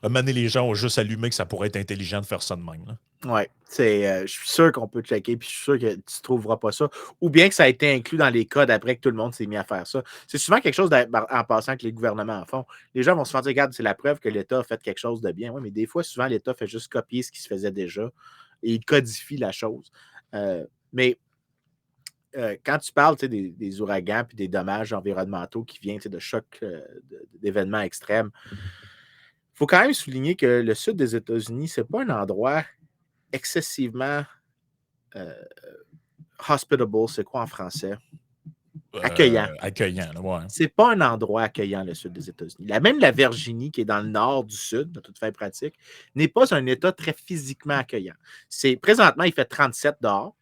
moment donné, les gens ont juste allumé que ça pourrait être intelligent de faire ça de même. Oui, je suis sûr qu'on peut checker, puis je suis sûr que tu ne trouveras pas ça. Ou bien que ça a été inclus dans les codes après que tout le monde s'est mis à faire ça. C'est souvent quelque chose en passant que les gouvernements en font. Les gens vont se faire dire, regarde, c'est la preuve que l'État a fait quelque chose de bien. Oui, mais des fois, souvent, l'État fait juste copier ce qui se faisait déjà et il codifie la chose. Mais quand tu parles des ouragans et des dommages environnementaux qui viennent de chocs, d'événements extrêmes, il faut quand même souligner que le sud des États-Unis, ce n'est pas un endroit excessivement hospitable, c'est quoi en français? Accueillant. Accueillant, ouais. C'est pas un endroit accueillant, le sud des États-Unis. Même la Virginie, qui est dans le nord du sud, de toute fin pratique, n'est pas un État très physiquement accueillant. Présentement, il fait 37 dehors.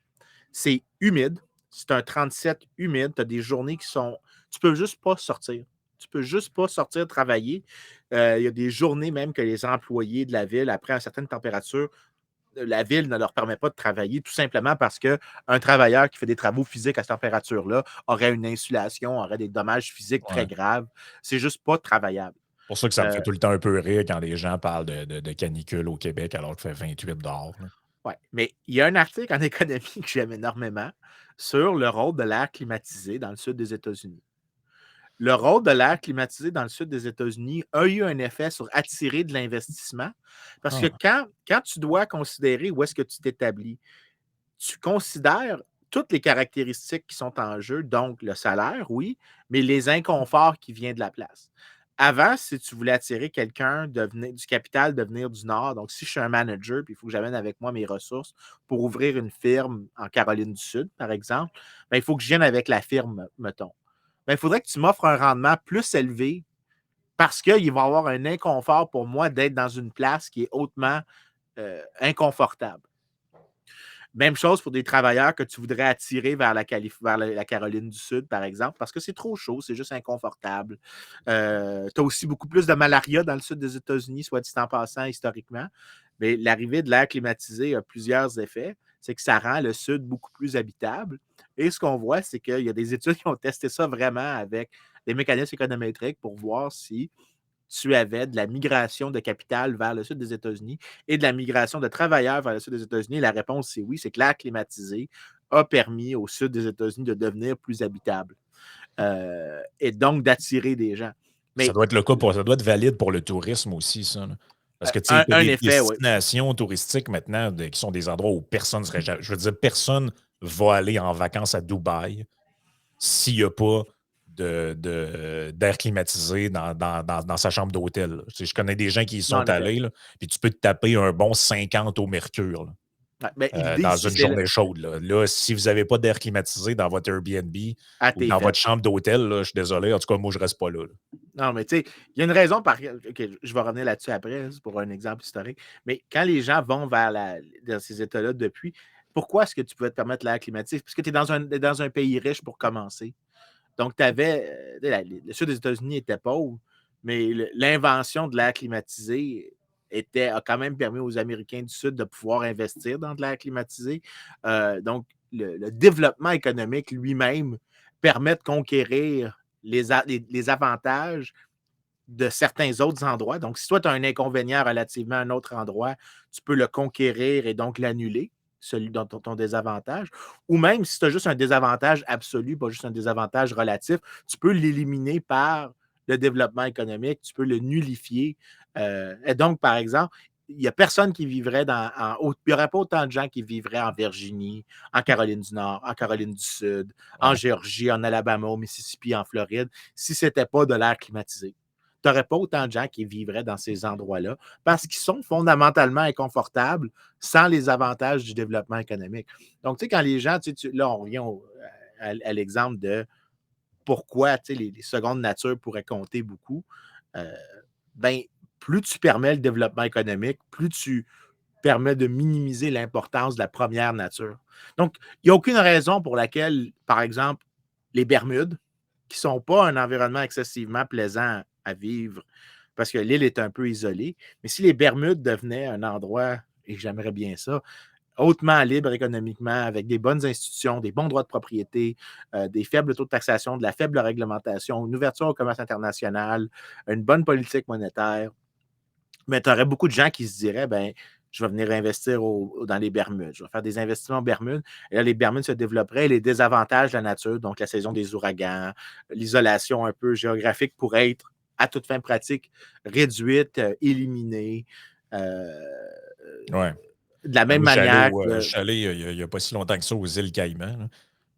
C'est humide. C'est un 37 humide. Tu as des journées qui sont. Tu peux juste pas sortir. Tu peux juste pas sortir travailler. Il y a des journées même que les employés de la ville, après une certaine température, la ville ne leur permet pas de travailler tout simplement parce qu'un travailleur qui fait des travaux physiques à cette température-là aurait une insulation, aurait des dommages physiques très graves. C'est juste pas travaillable. C'est pour ça que ça me fait tout le temps un peu rire quand les gens parlent de canicule au Québec alors qu'il fait 28 dehors. Oui, mais il y a un article en économie que j'aime énormément sur le rôle de l'air climatisé dans le sud des États-Unis. Le rôle de l'air climatisé dans le sud des États-Unis a eu un effet sur attirer de l'investissement parce que quand tu dois considérer où est-ce que tu t'établis, tu considères toutes les caractéristiques qui sont en jeu, donc le salaire, oui, mais les inconforts qui viennent de la place. Avant, si tu voulais attirer quelqu'un du capital de venir du Nord, donc si je suis un manager, puis il faut que j'amène avec moi mes ressources pour ouvrir une firme en Caroline du Sud, par exemple, il faut que je vienne avec la firme, mettons. Il faudrait que tu m'offres un rendement plus élevé parce qu'il va y avoir un inconfort pour moi d'être dans une place qui est hautement inconfortable. Même chose pour des travailleurs que tu voudrais attirer vers la Caroline du Sud, par exemple, parce que c'est trop chaud, c'est juste inconfortable. Tu as aussi beaucoup plus de malaria dans le sud des États-Unis, soit dit en passant historiquement. Mais l'arrivée de l'air climatisé a plusieurs effets. C'est que ça rend le sud beaucoup plus habitable. Et ce qu'on voit, c'est qu'il y a des études qui ont testé ça vraiment avec des mécanismes économétriques pour voir si tu avais de la migration de capital vers le sud des États-Unis et de la migration de travailleurs vers le sud des États-Unis. La réponse, c'est oui, c'est que l'air climatisé a permis au sud des États-Unis de devenir plus habitable et donc d'attirer des gens. Mais, ça doit être le cas ça doit être valide pour le tourisme aussi, ça. Là. Parce que tu sais, il y a des destinations touristiques maintenant qui sont des endroits où personne ne serait jamais. Je veux dire, personne va aller en vacances à Dubaï s'il n'y a pas d'air climatisé dans sa chambre d'hôtel. Je connais des gens qui y sont allés, là, puis tu peux te taper un bon 50 au mercure. Là. Dans une journée chaude. Là, si vous n'avez pas d'air climatisé dans votre Airbnb ou dans votre chambre d'hôtel, je suis désolé. En tout cas, moi, je ne reste pas là. Non, mais tu sais, il y a une raison je vais revenir là-dessus après, pour un exemple historique. Mais quand les gens vont dans ces États-là depuis, pourquoi est-ce que tu pouvais te permettre l'air climatisé? Parce que tu es dans un pays riche pour commencer. Donc, tu avais. Le sud des États-Unis était pauvre, mais l'invention de l'air climatisé a quand même permis aux Américains du Sud de pouvoir investir dans de l'air climatisé. Donc, le développement économique lui-même permet de conquérir les avantages de certains autres endroits. Donc, si toi, tu as un inconvénient relativement à un autre endroit, tu peux le conquérir et donc l'annuler, celui dont ton désavantage. Ou même si tu as juste un désavantage absolu, pas juste un désavantage relatif, tu peux l'éliminer par le développement économique, tu peux le nullifier. Et donc, par exemple, il n'y a personne qui vivrait il n'y aurait pas autant de gens qui vivraient en Virginie, en Caroline du Nord, en Caroline du Sud, en Géorgie, en Alabama, au Mississippi, en Floride, si ce n'était pas de l'air climatisé. Tu n'aurais pas autant de gens qui vivraient dans ces endroits-là parce qu'ils sont fondamentalement inconfortables sans les avantages du développement économique. Donc, tu sais, quand les gens, là, on revient à l'exemple de pourquoi les secondes natures pourraient compter beaucoup. Ben, plus tu permets le développement économique, plus tu permets de minimiser l'importance de la première nature. Donc, il n'y a aucune raison pour laquelle, par exemple, les Bermudes, qui ne sont pas un environnement excessivement plaisant à vivre, parce que l'île est un peu isolée, mais si les Bermudes devenaient un endroit, et j'aimerais bien ça, hautement libre économiquement, avec des bonnes institutions, des bons droits de propriété, des faibles taux de taxation, de la faible réglementation, une ouverture au commerce international, une bonne politique monétaire, mais tu aurais beaucoup de gens qui se diraient, ben, je vais venir investir dans les Bermudes. Je vais faire des investissements aux Bermudes. Et là, les Bermudes se développeraient et les désavantages de la nature, donc la saison des ouragans, l'isolation un peu géographique pourrait être, à toute fin pratique, réduite, éliminée. Ouais. De la Ben, même moi, manière je que. suis allé il n'y a pas si longtemps que ça aux îles Caïmans, là.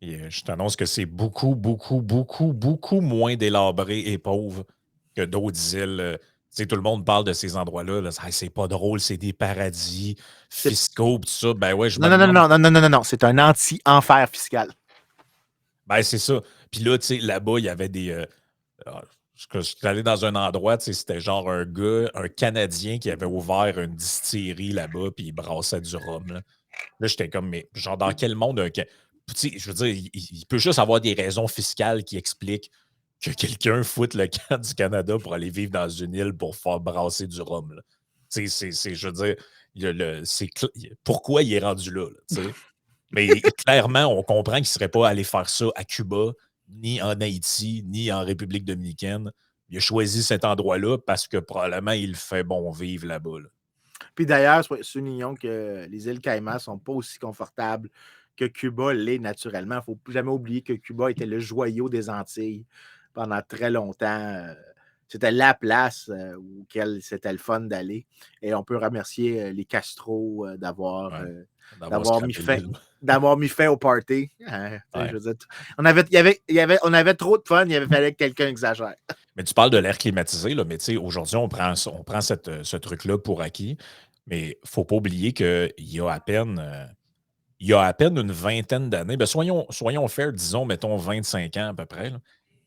Et je t'annonce que c'est beaucoup, beaucoup, beaucoup, beaucoup moins délabré et pauvre que d'autres îles. Tu sais, tout le monde parle de ces endroits-là. Là. Ah, c'est pas drôle, c'est des paradis c'est- fiscaux, tout ça. Ben ouais, je me Non, non, non, demande. non, non, non, non, non, non. C'est un anti-enfer fiscal. Ben, c'est ça. Puis là, tu sais, là-bas, il y avait des. Ah, je suis allé dans un endroit, tu sais, c'était genre un gars, un Canadien qui avait ouvert une distillerie là-bas, puis il brassait du rhum. Là, j'étais comme, mais genre, dans quel monde tu sais, je veux dire, il peut juste avoir des raisons fiscales qui expliquent que quelqu'un foute le camp du Canada pour aller vivre dans une île pour faire brasser du rhum. Là. Tu sais, je veux dire, pourquoi il est rendu là, tu sais? Mais clairement, on comprend qu'il ne serait pas allé faire ça à Cuba, ni en Haïti, ni en République dominicaine. Il a choisi cet endroit-là parce que probablement il fait bon vivre là-bas. Là. Puis d'ailleurs, soulignons que les îles Caïmans ne sont pas aussi confortables que Cuba l'est naturellement. Il ne faut jamais oublier que Cuba était le joyau des Antilles pendant très longtemps. C'était la place où c'était le fun d'aller. Et on peut remercier les Castro Ouais. D'avoir d'avoir mis scrappé fin. l'île. D'avoir mis fin au party. Ouais. Je veux dire, on avait trop de fun, il fallait que quelqu'un exagère. Mais tu parles de l'air climatisé, là, mais tu sais, aujourd'hui, on prend ce truc-là pour acquis. Mais il ne faut pas oublier qu'il y a à peine, une vingtaine d'années, ben soyons fair, disons, mettons 25 ans à peu près, là,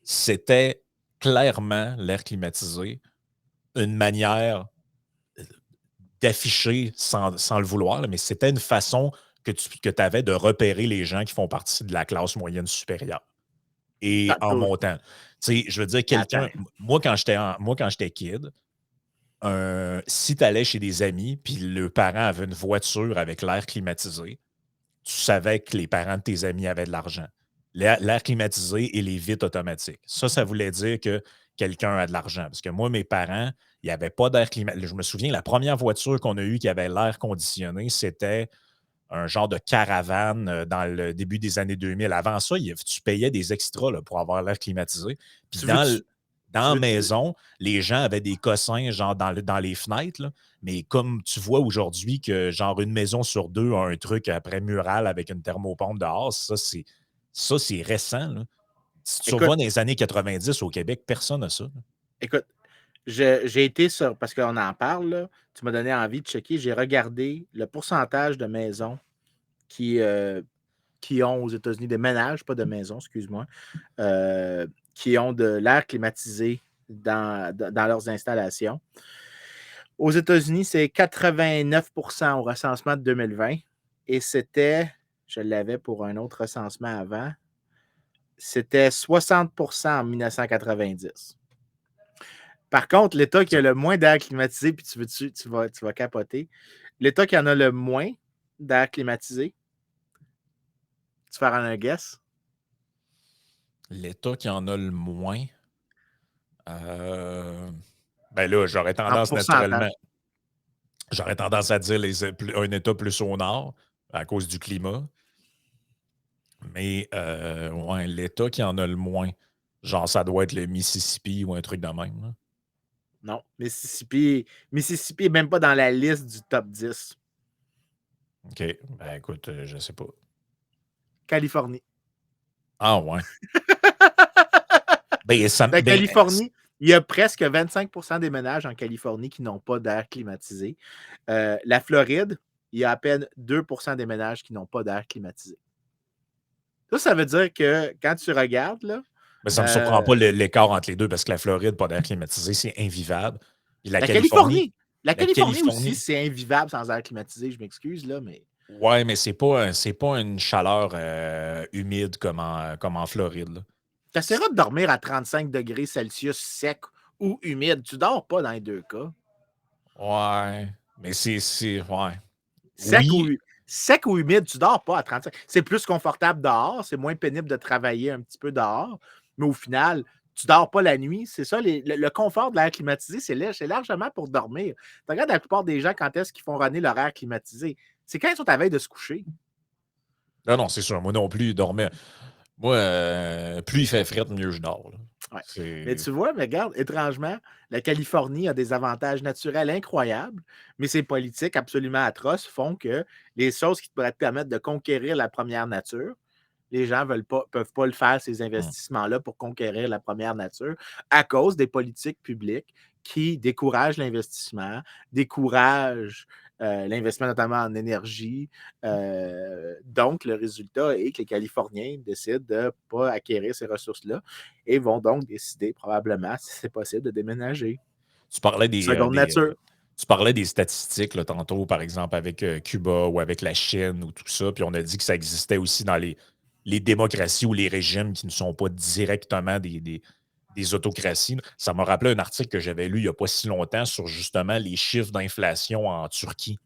c'était clairement l'air climatisé, une manière d'afficher sans le vouloir, là, mais c'était une façon que tu avais de repérer les gens qui font partie de la classe moyenne supérieure. Et en montant. Tu sais, je veux dire, Attends. moi, quand j'étais kid, si tu allais chez des amis, puis le parent avait une voiture avec l'air climatisé, tu savais que les parents de tes amis avaient de l'argent. L'air climatisé et les vitres automatiques. Ça voulait dire que quelqu'un a de l'argent. Parce que moi, mes parents, il n'y avait pas d'air climatisé. Je me souviens, la première voiture qu'on a eue qui avait l'air conditionné, c'était un genre de caravane dans le début des années 2000. Avant ça, tu payais des extras là, pour avoir l'air climatisé. Puis Tu veux-tu. dans la maison, les gens avaient des cossins genre dans les fenêtres. Là. Mais comme tu vois aujourd'hui que genre une maison sur deux a un truc après mural avec une thermopompe dehors, ça c'est récent. Là. Si tu Écoute, revois dans les années 90 au Québec, personne n'a ça. Là. écoute, j'ai été sur, parce qu'on en parle, là, tu m'as donné envie de checker, j'ai regardé le pourcentage de maisons qui, qui ont aux États-Unis, des ménages, pas de maisons, excuse-moi, qui ont de l'air climatisé dans leurs installations. Aux États-Unis, c'est 89 au recensement de 2020 et je l'avais pour un autre recensement avant, c'était 60 en 1990. Par contre, l'État qui a le moins d'air climatisé, puis tu vas capoter, l'État qui en a le moins d'air climatisé, tu vas faire un guess? L'État qui en a le moins. Ben là, j'aurais En tendance pourcentage. naturellement. J'aurais tendance à dire un État plus au nord à cause du climat. Mais ouais, l'État qui en a le moins. Genre, ça doit être le Mississippi ou un truc de même. Là. Non. Mississippi n'est même pas dans la liste du top 10. OK. Ben écoute, je sais pas. Californie. Ah ouais. Ben, La Californie, il y a presque 25% des ménages en Californie qui n'ont pas d'air climatisé. La Floride, il y a à peine 2% des ménages qui n'ont pas d'air climatisé. Ça veut dire que quand tu regardes, là, mais ça me surprend pas l'écart entre les deux parce que la Floride, pas d'air climatisé, c'est invivable. Et la Californie. La la Californie aussi, Californie, c'est invivable sans air climatisé, je m'excuse, là, mais. ouais, mais c'est pas une chaleur humide comme en Floride. Là. Tu essaieras de dormir à 35 degrés Celsius sec ou humide. Tu dors pas dans les deux cas. Ouais, mais ouais. Sec ou, Oui, sec ou humide, tu dors pas à 35. C'est plus confortable dehors, c'est moins pénible de travailler un petit peu dehors, mais au final, tu dors pas la nuit. C'est ça, le confort de l'air climatisé, c'est largement pour dormir. Tu regardes la plupart des gens, quand est-ce qu'ils font runner leur air climatisé? C'est quand ils sont à veille de se coucher. non, non, c'est sûr. Moi non plus, dormir. Moi, plus il fait fret, mieux je dors. Là. Ouais. Mais C'est. tu vois, mais regarde, étrangement, la Californie a des avantages naturels incroyables, mais ses politiques absolument atroces font que les choses qui pourraient te permettre de conquérir la première nature, les gens ne peuvent pas le faire, ces Hmm. investissements-là, pour conquérir la première nature, à cause des politiques publiques qui découragent l'investissement, découragent l'investissement notamment en énergie. Donc, le résultat est que les Californiens décident de ne pas acquérir ces ressources-là et vont donc décider, probablement, si c'est possible, de déménager. Tu parlais Seconde nature. tu parlais des statistiques là, tantôt, par exemple, avec Cuba ou avec la Chine ou tout ça, puis on a dit que ça existait aussi dans les démocraties ou les régimes qui ne sont pas directement des autocraties. Ça m'a rappelé un article que j'avais lu il n'y a pas si longtemps sur justement les chiffres d'inflation en Turquie.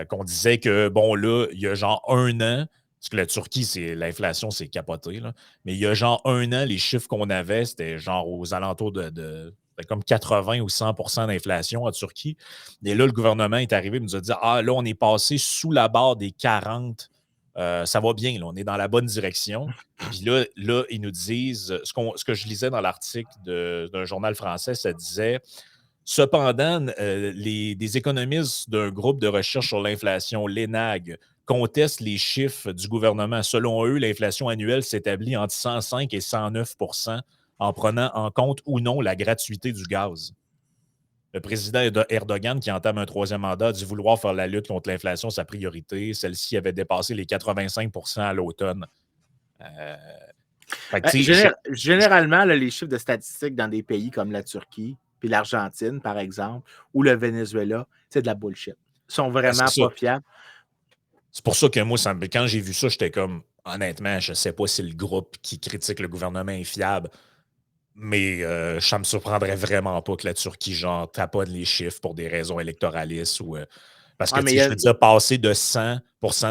Qu'on disait que, bon, là, il y a genre un an, parce que la Turquie, l'inflation, c'est capoté, là, mais il y a genre un an, les chiffres qu'on avait, c'était genre aux alentours c'était comme 80 ou 100 d'inflation en Turquie. Et là, le gouvernement est arrivé et nous a dit, ah, là, on est passé sous la barre des 40. Ça va bien, là, on est dans la bonne direction. Puis là ils nous disent, ce que je lisais dans l'article d'un journal français, ça disait cependant, des économistes d'un groupe de recherche sur l'inflation, l'ENAG, contestent les chiffres du gouvernement. Selon eux, l'inflation annuelle s'établit entre 105 et 109 en prenant en compte ou non la gratuité du gaz. Le président Erdogan, qui entame un troisième mandat, dit vouloir faire la lutte contre l'inflation sa priorité. Celle-ci avait dépassé les 85 à l'automne. Euh, Généralement, là, les chiffres de statistiques dans des pays comme la Turquie, puis l'Argentine, par exemple, ou le Venezuela, c'est de la bullshit. Ils sont vraiment c'est ça. pas fiables. C'est pour ça que moi, quand j'ai vu ça, j'étais comme, honnêtement, je ne sais pas si le groupe qui critique le gouvernement est fiable, mais ça me surprendrait vraiment pas que la Turquie, genre, taponne les chiffres pour des raisons électoralistes ou. Parce que, Ouais, mais tu sais, je veux dire, passer de 100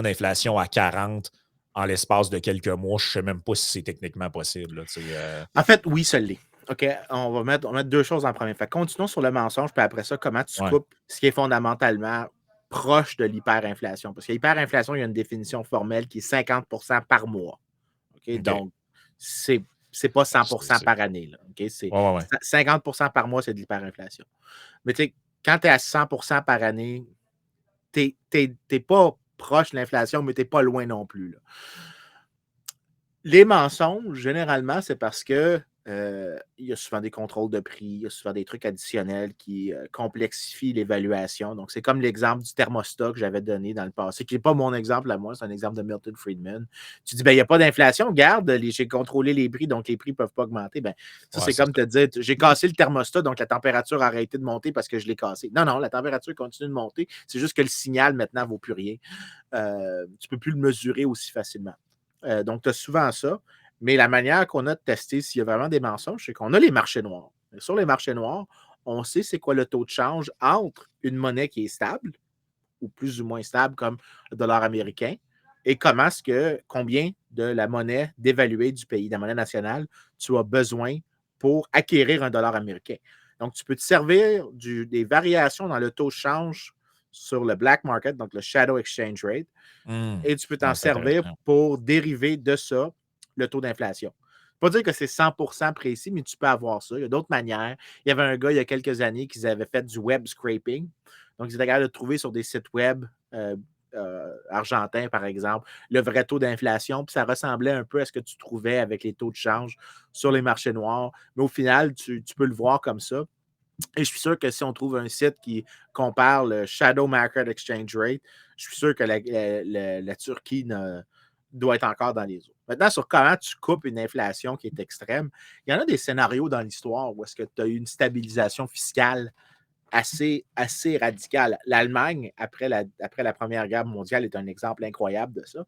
d'inflation à 40 en l'espace de quelques mois, je ne sais même pas si c'est techniquement possible. Là, en fait, oui, ça l'est. OK, on va mettre deux choses en premier. Fait continuons sur le mensonge, puis après ça, comment tu ouais. coupes ce qui est fondamentalement proche de l'hyperinflation. Parce que l'hyperinflation, il y a une définition formelle qui est 50% par mois. OK, OK. donc, c'est pas 100% par année. Là, OK? C'est Ouais, ouais, ouais. 50% par mois, c'est de l'hyperinflation. Mais tu sais, quand tu es à 100% par année, tu n'es pas proche de l'inflation, mais tu n'es pas loin non plus. Là. Les mensonges, généralement, c'est parce que il y a souvent des contrôles de prix, il y a souvent des trucs additionnels qui complexifient l'évaluation. Donc, c'est comme l'exemple du thermostat que j'avais donné dans le passé, qui n'est pas mon exemple à moi, c'est un exemple de Milton Friedman. Tu dis, ben, il n'y a pas d'inflation, garde, j'ai contrôlé les prix, donc les prix ne peuvent pas augmenter. Ben, ça, Ouais, c'est c'est comme ça. te dire, j'ai cassé le thermostat, donc la température a arrêté de monter parce que je l'ai cassé. Non, non, la température continue de monter. C'est juste que le signal, maintenant, ne vaut plus rien. Tu ne peux plus le mesurer aussi facilement. Donc, tu as souvent ça. Mais la manière qu'on a de tester s'il y a vraiment des mensonges, c'est qu'on a les marchés noirs. Et sur les marchés noirs, on sait c'est quoi le taux de change entre une monnaie qui est stable, ou plus ou moins stable, comme le dollar américain, et combien de la monnaie dévaluée du pays, de la monnaie nationale, tu as besoin pour acquérir un dollar américain. Donc, tu peux te servir des variations dans le taux de change sur le black market, donc le shadow exchange rate, et tu peux t'en servir pour dériver de ça le taux d'inflation. Pas dire que c'est 100% précis, mais tu peux avoir ça. Il y a d'autres manières. Il y avait un gars il y a quelques années qui avait fait du web scraping. Donc, ils étaient capables de trouver sur des sites web argentins, par exemple, le vrai taux d'inflation. Puis ça ressemblait un peu à ce que tu trouvais avec les taux de change sur les marchés noirs. Mais au final, tu peux le voir comme ça. Et je suis sûr que si on trouve un site qui compare le Shadow Market Exchange Rate, je suis sûr que la Turquie doit être encore dans les eaux. Maintenant, sur comment tu coupes une inflation qui est extrême, il y en a des scénarios dans l'histoire où est-ce que tu as eu une stabilisation fiscale assez radicale. L'Allemagne, après la Première Guerre mondiale, est un exemple incroyable de ça.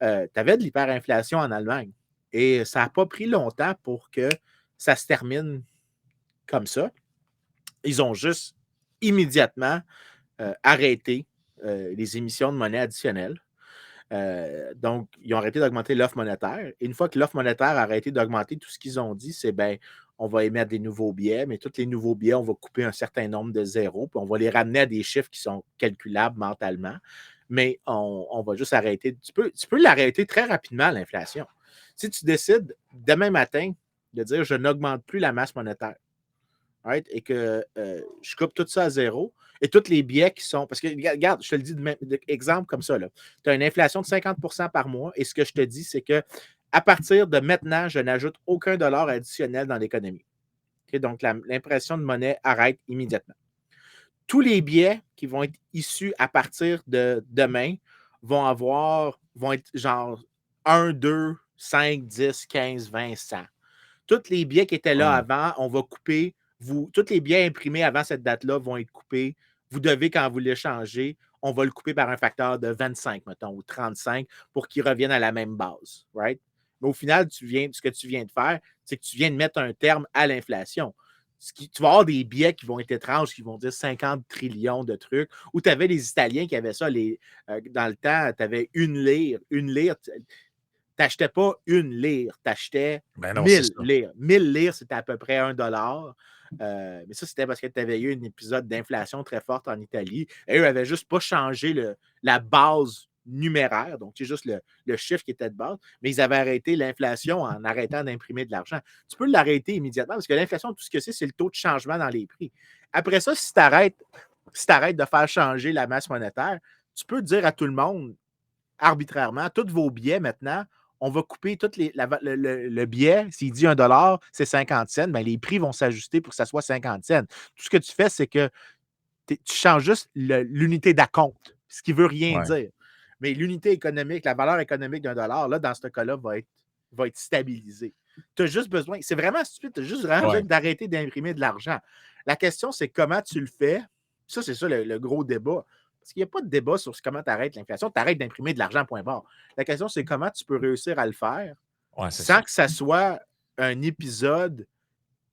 Tu avais de l'hyperinflation en Allemagne et ça n'a pas pris longtemps pour que ça se termine comme ça. Ils ont juste immédiatement arrêté les émissions de monnaie additionnelle. Donc, ils ont arrêté d'augmenter l'offre monétaire. Et une fois que l'offre monétaire a arrêté d'augmenter, tout ce qu'ils ont dit, c'est on va émettre des nouveaux billets, mais tous les nouveaux billets, on va couper un certain nombre de zéros, puis on va les ramener à des chiffres qui sont calculables mentalement. Mais on va juste arrêter. Tu peux l'arrêter très rapidement, l'inflation. Si tu décides demain matin de dire je n'augmente plus la masse monétaire, right? Et que je coupe tout ça à zéro. Et tous les billets qui sont. Parce que, regarde, je te le dis exemple comme ça. Tu as une inflation de 50% par mois. Et ce que je te dis, c'est que à partir de maintenant, je n'ajoute aucun dollar additionnel dans l'économie. Okay? Donc, l'impression de monnaie arrête immédiatement. Tous les billets qui vont être issus à partir de demain vont être genre 1, 2, 5, 10, 15, 20, 100. Tous les billets qui étaient là avant, on va couper. Tous les billets imprimés avant cette date-là vont être coupés. Vous devez, quand vous les changez, on va le couper par un facteur de 25, mettons, ou 35 pour qu'il revienne à la même base. Right? Mais au final, ce que tu viens de faire, c'est que tu viens de mettre un terme à l'inflation. Tu vas avoir des billets qui vont être étranges, qui vont dire 50 trillions de trucs. Ou tu avais les Italiens qui avaient ça. Dans le temps, tu avais une lire. Une lire, tu n'achetais pas une lire, tu achetais 1000 lires. 1000 lires, c'était à peu près $1. Mais ça, c'était parce que tu avais eu un épisode d'inflation très forte en Italie. Et eux n'avaient juste pas changé la base numéraire, donc c'est juste le chiffre qui était de base, mais ils avaient arrêté l'inflation en arrêtant d'imprimer de l'argent. Tu peux l'arrêter immédiatement parce que l'inflation, tout ce que c'est le taux de changement dans les prix. Après ça, si tu arrêtes de faire changer la masse monétaire, tu peux dire à tout le monde, arbitrairement, tous vos billets maintenant, on va couper le billet, s'il dit $1, c'est 50 cents, ben les prix vont s'ajuster pour que ça soit 50 cents. Tout ce que tu fais, c'est que tu changes juste l'unité d'acompte, ce qui ne veut rien dire. Mais l'unité économique, la valeur économique d'un dollar, là, dans ce cas-là, va être stabilisée. Tu as juste besoin, c'est vraiment stupide, tu as juste vraiment besoin d'arrêter d'imprimer de l'argent. La question, c'est comment tu le fais. Ça, c'est ça le gros débat. Parce qu'il n'y a pas de débat sur comment tu arrêtes l'inflation. Tu arrêtes d'imprimer de l'argent, point barre. La question, c'est comment tu peux réussir à le faire sans que ça soit un épisode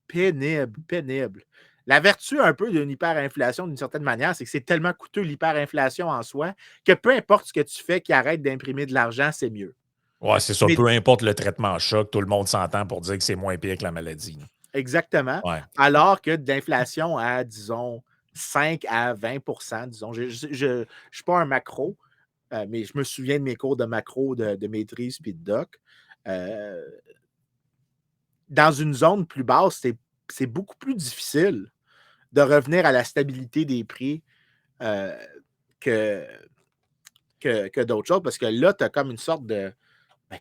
pénible. La vertu un peu d'une hyperinflation, d'une certaine manière, c'est que c'est tellement coûteux l'hyperinflation en soi que peu importe ce que tu fais qui arrête d'imprimer de l'argent, c'est mieux. Oui, c'est ça. Peu importe le traitement en choc, tout le monde s'entend pour dire que c'est moins pire que la maladie. Exactement. Ouais. Alors que de l'inflation à, disons, 5 à 20 disons. Je ne suis pas un macro, mais je me souviens de mes cours de macro de maîtrise puis de doc. Dans une zone plus basse, c'est beaucoup plus difficile de revenir à la stabilité des prix que d'autres choses, parce que là, tu as comme une sorte de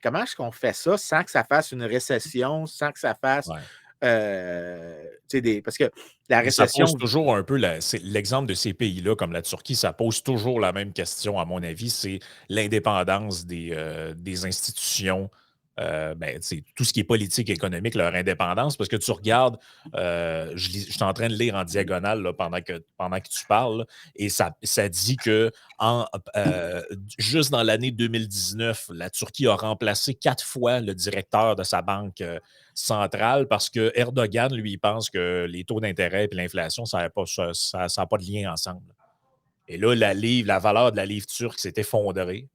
comment est-ce qu'on fait ça sans que ça fasse une récession, sans que ça fasse parce que la récession. Ça pose toujours un peu l'exemple de ces pays-là, comme la Turquie, ça pose toujours la même question, à mon avis, c'est l'indépendance des institutions. Tout ce qui est politique, économique, leur indépendance, parce que tu regardes, je suis en train de lire en diagonale là, pendant que tu parles, et ça dit que juste dans l'année 2019, la Turquie a remplacé 4 fois le directeur de sa banque centrale parce que Erdogan, lui, pense que les taux d'intérêt et l'inflation, ça n'a pas de lien ensemble. Et là, la valeur de la livre turque s'est effondrée.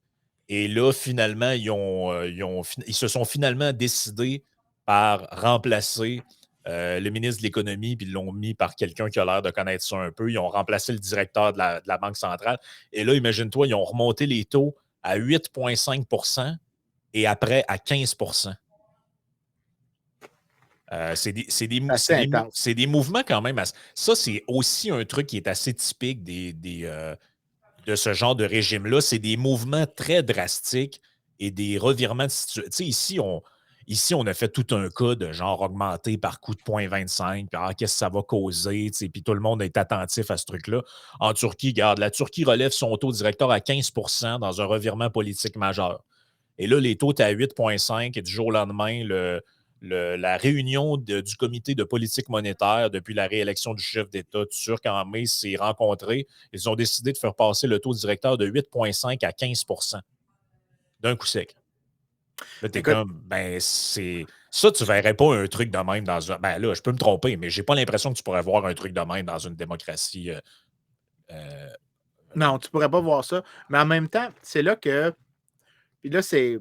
Et là, finalement, ils se sont finalement décidés par remplacer le ministre de l'Économie, puis ils l'ont mis par quelqu'un qui a l'air de connaître ça un peu. Ils ont remplacé le directeur de la Banque centrale. Et là, imagine-toi, ils ont remonté les taux à 8,5 et après à 15 assez intense. c'est des mouvements quand même. Ça, c'est aussi un truc qui est assez typique de ce genre de régime-là. C'est des mouvements très drastiques et des revirements de situation. Tu sais, ici, on a fait tout un cas de genre augmenté par coup de 0,25, puis qu'est-ce que ça va causer, tu sais, puis tout le monde est attentif à ce truc-là. En Turquie, regarde, la Turquie relève son taux directeur à 15 dans un revirement politique majeur. Et là, les taux étaient à 8,5 et du jour au lendemain, la réunion du comité de politique monétaire depuis la réélection du chef d'État turc en mai s'est rencontrée. Ils ont décidé de faire passer le taux directeur de 8,5 à 15 d'un coup sec. Là, t'es comme, ben, c'est. Ça, tu verrais pas un truc de même dans un. Ben là, je peux me tromper, mais j'ai pas l'impression que tu pourrais voir un truc de même dans une démocratie. Non, tu pourrais pas voir ça. Mais en même temps, c'est là que. Puis là, c'est.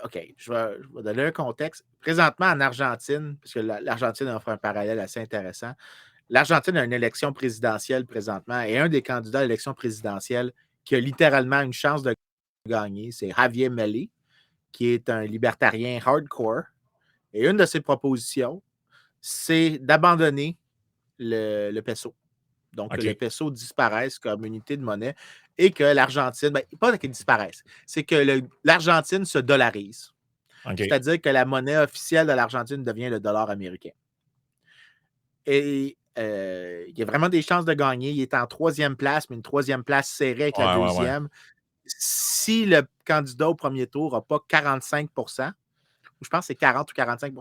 OK, je vais donner un contexte. Présentement, en Argentine, parce que l'Argentine offre un parallèle assez intéressant, l'Argentine a une élection présidentielle présentement et un des candidats à l'élection présidentielle qui a littéralement une chance de gagner, c'est Javier Milei, qui est un libertarien hardcore. Et une de ses propositions, c'est d'abandonner le peso. Donc, que le peso disparaisse comme unité de monnaie et que l'Argentine, ben, pas qu'il disparaisse, c'est que l'Argentine se dollarise. C'est-à-dire que la monnaie officielle de l'Argentine devient le dollar américain. Et il y a vraiment des chances de gagner. Il est en troisième place, mais une troisième place serrée avec la deuxième. Ouais. Si le candidat au premier tour n'a pas 45 je pense que c'est 40 ou 45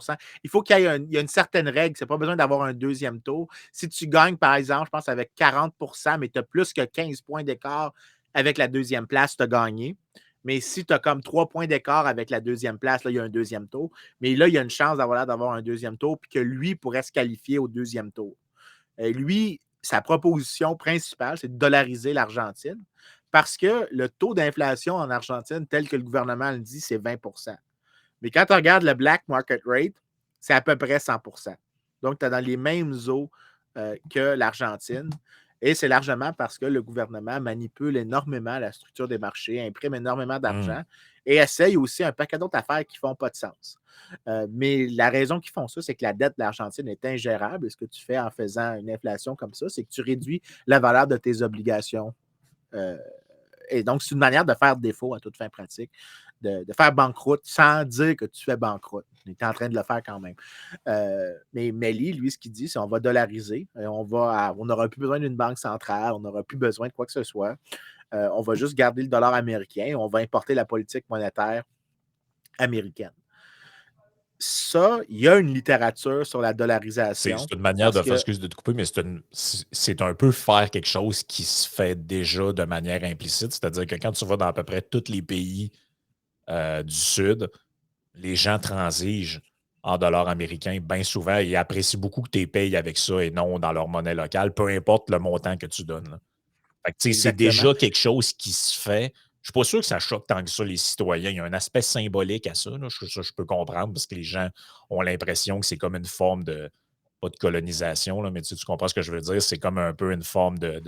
il faut qu'il y ait y a une certaine règle. Ce n'est pas besoin d'avoir un deuxième tour. Si tu gagnes, par exemple, je pense avec 40 mais tu as plus que 15 points d'écart avec la deuxième place, tu as gagné. Mais si tu as comme 3 points d'écart avec la deuxième place, là, il y a un deuxième tour. Mais là, il y a une chance d'avoir un deuxième tour puis que lui pourrait se qualifier au deuxième tour. Lui, sa proposition principale, c'est de dollariser l'Argentine parce que le taux d'inflation en Argentine, tel que le gouvernement le dit, c'est 20 mais quand tu regardes le black market rate, c'est à peu près 100 Donc, tu es dans les mêmes eaux que l'Argentine. Et c'est largement parce que le gouvernement manipule énormément la structure des marchés, imprime énormément d'argent et essaye aussi un paquet d'autres affaires qui ne font pas de sens. Mais la raison qu'ils font ça, c'est que la dette de l'Argentine est ingérable. Et ce que tu fais en faisant une inflation comme ça, c'est que tu réduis la valeur de tes obligations. Et donc, c'est une manière de faire défaut à toute fin pratique, de faire banqueroute sans dire que tu fais banqueroute. On est en train de le faire quand même. Mais Milei, lui, ce qu'il dit, c'est qu'on va dollariser. On n'aura plus besoin d'une banque centrale, on n'aura plus besoin de quoi que ce soit. On va juste garder le dollar américain et on va importer la politique monétaire américaine. Ça, il y a une littérature sur la dollarisation. C'est une manière de faire, excuse de te couper, mais c'est un peu faire quelque chose qui se fait déjà de manière implicite. C'est-à-dire que quand tu vas dans à peu près tous les pays du Sud, les gens transigent en dollars américains bien souvent et apprécient beaucoup que tu les payes avec ça et non dans leur monnaie locale, peu importe le montant que tu donnes. C'est déjà quelque chose qui se fait. Je ne suis pas sûr que ça choque tant que ça les citoyens. Il y a un aspect symbolique à ça. Je peux comprendre parce que les gens ont l'impression que c'est comme une forme de, pas de colonisation, là, mais tu comprends ce que je veux dire. C'est comme un peu une forme de...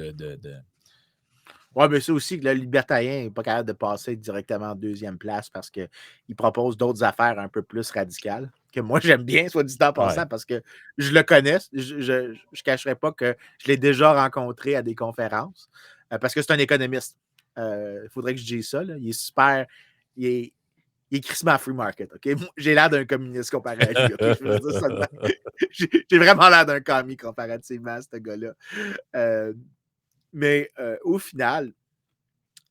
Oui, mais c'est aussi que le libertarien n'est pas capable de passer directement en deuxième place parce qu'il propose d'autres affaires un peu plus radicales, que moi j'aime bien, soit dit en passant, parce que je le connais. Je ne cacherai pas que je l'ai déjà rencontré à des conférences, parce que c'est un économiste. Il faudrait que je dise ça. Là. Il est super. Il est crissement free market. Okay? J'ai l'air d'un communiste comparé à lui. Okay? Je veux dire ça. J'ai vraiment l'air d'un commis comparativement à ce gars-là. Mais au final,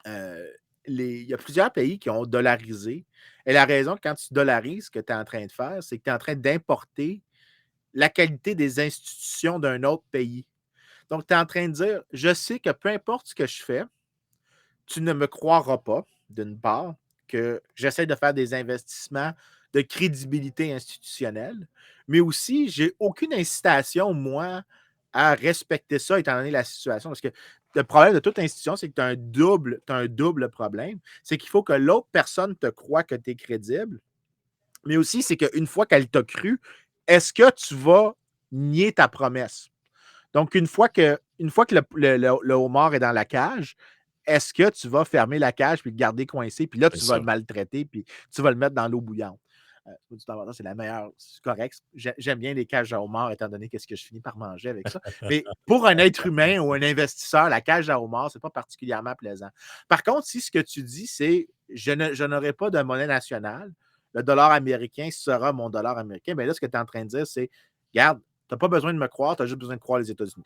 il y a plusieurs pays qui ont dollarisé. Et la raison, quand tu dollarises, ce que tu es en train de faire, c'est que tu es en train d'importer la qualité des institutions d'un autre pays. Donc, tu es en train de dire, je sais que peu importe ce que je fais, tu ne me croiras pas, d'une part, que j'essaie de faire des investissements de crédibilité institutionnelle, mais aussi, j'ai aucune incitation, moi, à respecter ça, étant donné la situation. Parce que le problème de toute institution, c'est que tu as un double problème. C'est qu'il faut que l'autre personne te croie que tu es crédible, mais aussi, c'est qu'une fois qu'elle t'a cru, est-ce que tu vas nier ta promesse? Donc, une fois que le homard est dans la cage, est-ce que tu vas fermer la cage puis le garder coincé, puis là, C'est tu vas ça. le maltraiter, puis tu vas le mettre dans l'eau bouillante? C'est la meilleure, c'est correct. J'aime bien les cages à homard, étant donné qu'est-ce que je finis par manger avec ça. Mais pour un être humain ou un investisseur, la cage à homard, c'est pas particulièrement plaisant. Par contre, si ce que tu dis, c'est je n'aurai pas de monnaie nationale, le dollar américain sera mon dollar américain, bien là, ce que tu es en train de dire, c'est regarde, tu n'as pas besoin de me croire, tu as juste besoin de croire les États-Unis.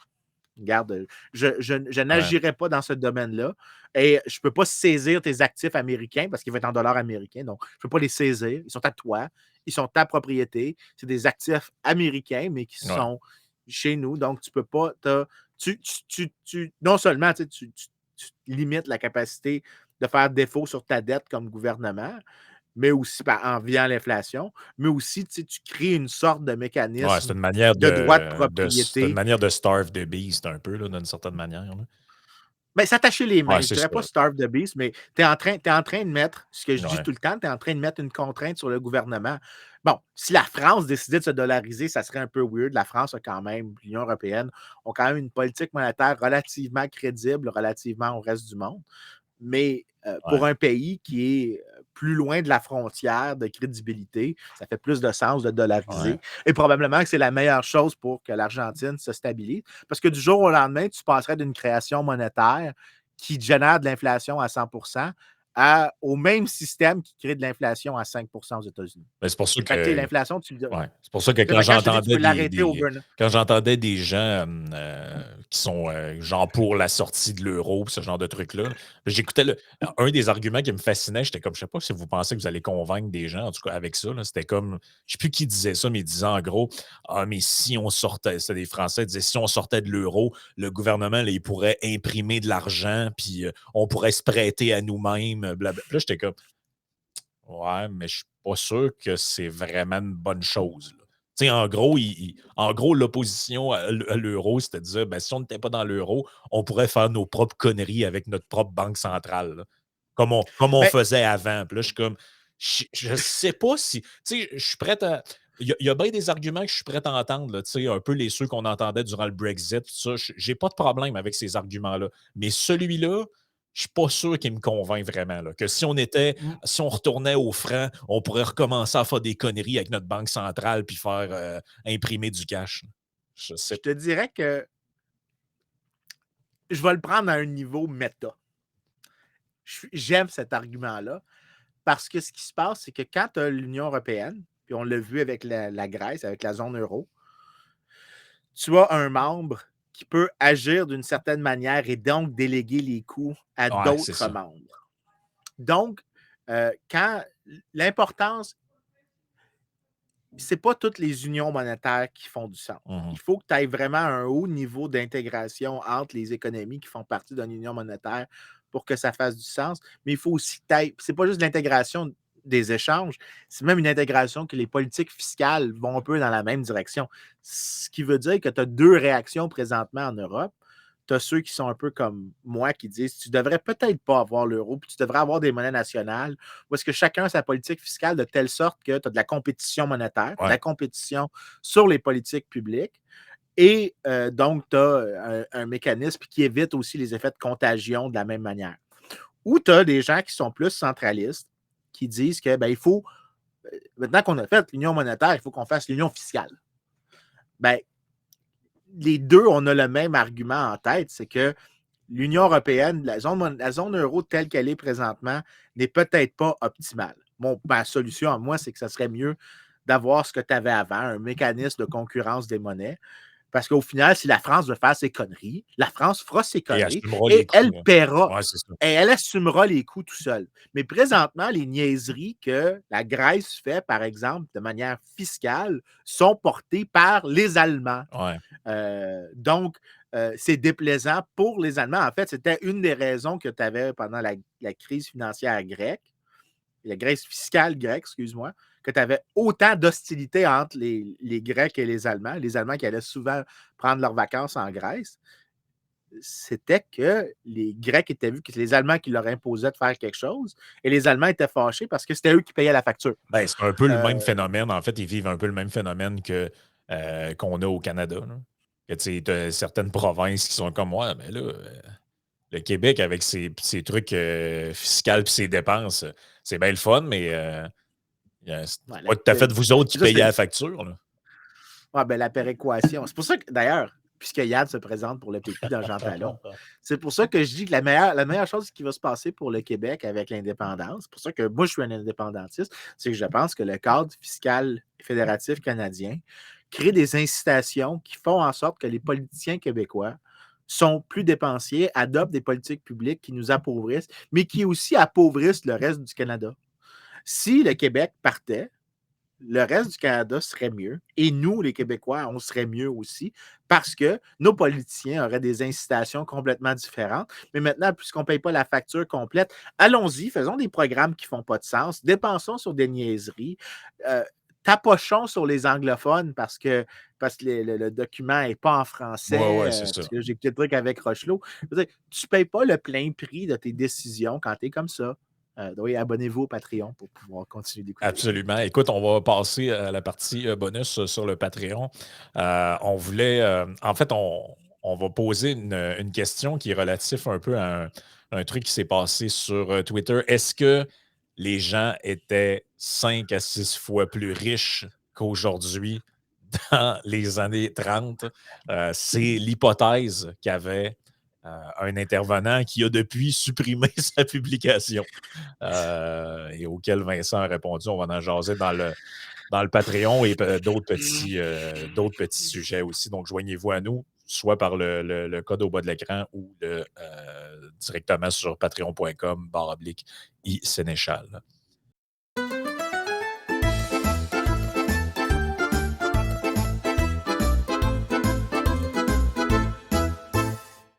Regarde, je n'agirai pas dans ce domaine-là et je ne peux pas saisir tes actifs américains parce qu'ils vont être en dollars américains. Donc, je ne peux pas les saisir. Ils sont à toi. Ils sont ta propriété. C'est des actifs américains, mais qui Ouais. sont chez nous. Donc, tu ne peux pas. Non seulement tu limites la capacité de faire défaut sur ta dette comme gouvernement, mais aussi en via l'inflation, mais aussi tu crées une sorte de Ouais, c'est mécanisme une manière de droit de c'est une propriété. manière de starve the beast un peu, là, d'une certaine manière. Là. Ben, s'attacher les Ouais, mains. Je c'est dirais ça. pas starve the beast, mais tu es en train de mettre, ce que je dis Ouais. tout le temps, tu es en train de mettre une contrainte sur le gouvernement. Bon, si la France décidait de se dollariser, ça serait un peu weird. La France a quand même, l'Union européenne, ont quand même une politique monétaire relativement crédible relativement au reste du monde. Mais Ouais. pour un pays qui est plus loin de la frontière de crédibilité, ça fait plus de sens de Ouais. dollariser. Et probablement que c'est la meilleure chose pour que l'Argentine se stabilise. Parce que du jour au lendemain, tu passerais d'une création monétaire qui génère de l'inflation à 100% au même système qui crée de l'inflation à 5% aux États-Unis. Ben, c'est pour ça Fait que que l'inflation, tu le. ouais. C'est pour ça que Quand je te dis que tu peux l'arrêter au burn. quand j'entendais des gens qui sont genre pour la sortie de l'euro, ce genre de trucs-là, j'écoutais un des arguments qui me fascinait, j'étais comme, je sais pas si vous pensez que vous allez convaincre des gens, en tout cas avec ça, là, c'était comme, je sais plus qui disait ça, mais il disait en gros, ah, mais si on sortait, c'était des Français, ils disaient, si on sortait de l'euro, le gouvernement, là, il pourrait imprimer de l'argent, puis on pourrait se prêter à nous-mêmes, blablabla. Puis là, j'étais comme, ouais, mais je suis pas sûr que c'est vraiment une bonne chose. Là. Tu sais, en gros, l'opposition à l'euro, c'était de dire, ben, si on n'était pas dans l'euro, on pourrait faire nos propres conneries avec notre propre banque centrale, là. Comme on Mais faisait avant. Puis là, je suis comme, je sais pas si, tu sais, je suis prêt à. Il y a bien des arguments que je suis prêt à entendre, là, tu sais, un peu ceux qu'on entendait durant le Brexit, tout ça. J'ai pas de problème avec ces arguments-là. Mais celui-là, je suis pas sûr qu'il me convainc vraiment. Là, que si on retournait au franc, on pourrait recommencer à faire des conneries avec notre banque centrale puis faire imprimer du cash. Je sais je te dirais que je vais le prendre à un niveau méta. J'aime cet argument-là. Parce que ce qui se passe, c'est que quand tu as l'Union européenne, puis on l'a vu avec la Grèce, avec la zone euro, tu as un membre qui peut agir d'une certaine manière et donc déléguer les coûts à Ouais, c'est d'autres ça. membres. Donc, quand l'importance, c'est pas toutes les unions monétaires qui font du sens. Mhm. Il faut que tu aies vraiment un haut niveau d'intégration entre les économies qui font partie d'une union monétaire pour que ça fasse du sens. Mais il faut aussi que tu aies, c'est pas juste l'intégration des échanges, c'est même une intégration que les politiques fiscales vont un peu dans la même direction. Ce qui veut dire que tu as deux réactions présentement en Europe. Tu as ceux qui sont un peu comme moi qui disent tu devrais peut-être pas avoir l'euro, puis tu devrais avoir des monnaies nationales, où est-ce que chacun a sa politique fiscale de telle sorte que tu as de la compétition monétaire, de Ouais. la compétition sur les politiques publiques, et donc tu as un mécanisme qui évite aussi les effets de contagion de la même manière. Ou tu as des gens qui sont plus centralistes, qui disent que il faut, maintenant qu'on a fait l'union monétaire, il faut qu'on fasse l'union fiscale. Ben, les deux, on a le même argument en tête, c'est que l'Union européenne, la zone euro telle qu'elle est présentement, n'est peut-être pas optimale. Ma solution à moi, c'est que ce serait mieux d'avoir ce que tu avais avant, un mécanisme de concurrence des monnaies. Parce qu'au final, si la France veut faire ses conneries, la France fera ses Et conneries assumera les et elle coûts. Hein. paiera. Ouais, c'est ça. Et elle assumera les coûts tout seul. Mais présentement, les niaiseries que la Grèce fait, par exemple, de manière fiscale, sont portées par les Allemands. Ouais. Donc, c'est déplaisant pour les Allemands. En fait, c'était une des raisons que tu avais pendant la crise financière grecque. la Grèce fiscale grecque, excuse-moi, que tu avais autant d'hostilité entre les Grecs et les Allemands qui allaient souvent prendre leurs vacances en Grèce, c'était que les Grecs étaient vus que c'est les Allemands qui leur imposaient de faire quelque chose et les Allemands étaient fâchés parce que c'était eux qui payaient la facture. Ben, c'est un peu le même phénomène. En fait, ils vivent un peu le même phénomène qu'on a au Canada. Tu as certaines provinces qui sont comme moi, mais là, le Québec, avec ses trucs fiscaux et ses dépenses, c'est bien le fun, mais c'est pas tout à fait vous autres qui payez la facture. Là. Ouais, ben, la péréquation. C'est pour ça que, d'ailleurs, puisque Yann se présente pour le PQ dans Jean Talon, c'est pour ça que je dis que la meilleure chose qui va se passer pour le Québec avec l'indépendance, c'est pour ça que moi, je suis un indépendantiste, c'est que je pense que le cadre fiscal fédératif canadien crée des incitations qui font en sorte que les politiciens québécois sont plus dépensiers, adoptent des politiques publiques qui nous appauvrissent, mais qui aussi appauvrissent le reste du Canada. Si le Québec partait, le reste du Canada serait mieux. Et nous, les Québécois, on serait mieux aussi parce que nos politiciens auraient des incitations complètement différentes. Mais maintenant, puisqu'on ne paye pas la facture complète, allons-y, faisons des programmes qui ne font pas de sens, dépensons sur des niaiseries, tapochons sur les anglophones parce que le document n'est pas en français. Ouais, c'est ça. Parce que j'ai écouté le truc avec Rochelot. Tu ne payes pas le plein prix de tes décisions quand tu es comme ça. Oui, abonnez-vous au Patreon pour pouvoir continuer d'écouter. Absolument. Écoute, on va passer à la partie bonus sur le Patreon. On voulait, en fait, on va poser une question qui est relative un peu à un truc qui s'est passé sur Twitter. Est-ce que les gens étaient 5 à 6 fois plus riches qu'aujourd'hui dans les années 30? C'est l'hypothèse qu'avait un intervenant qui a depuis supprimé sa publication et auquel Vincent a répondu. On va en jaser dans le Patreon et d'autres petits sujets aussi. Donc, joignez-vous à nous, soit par le code au bas de l'écran ou directement sur patreon.com/iSénéchal.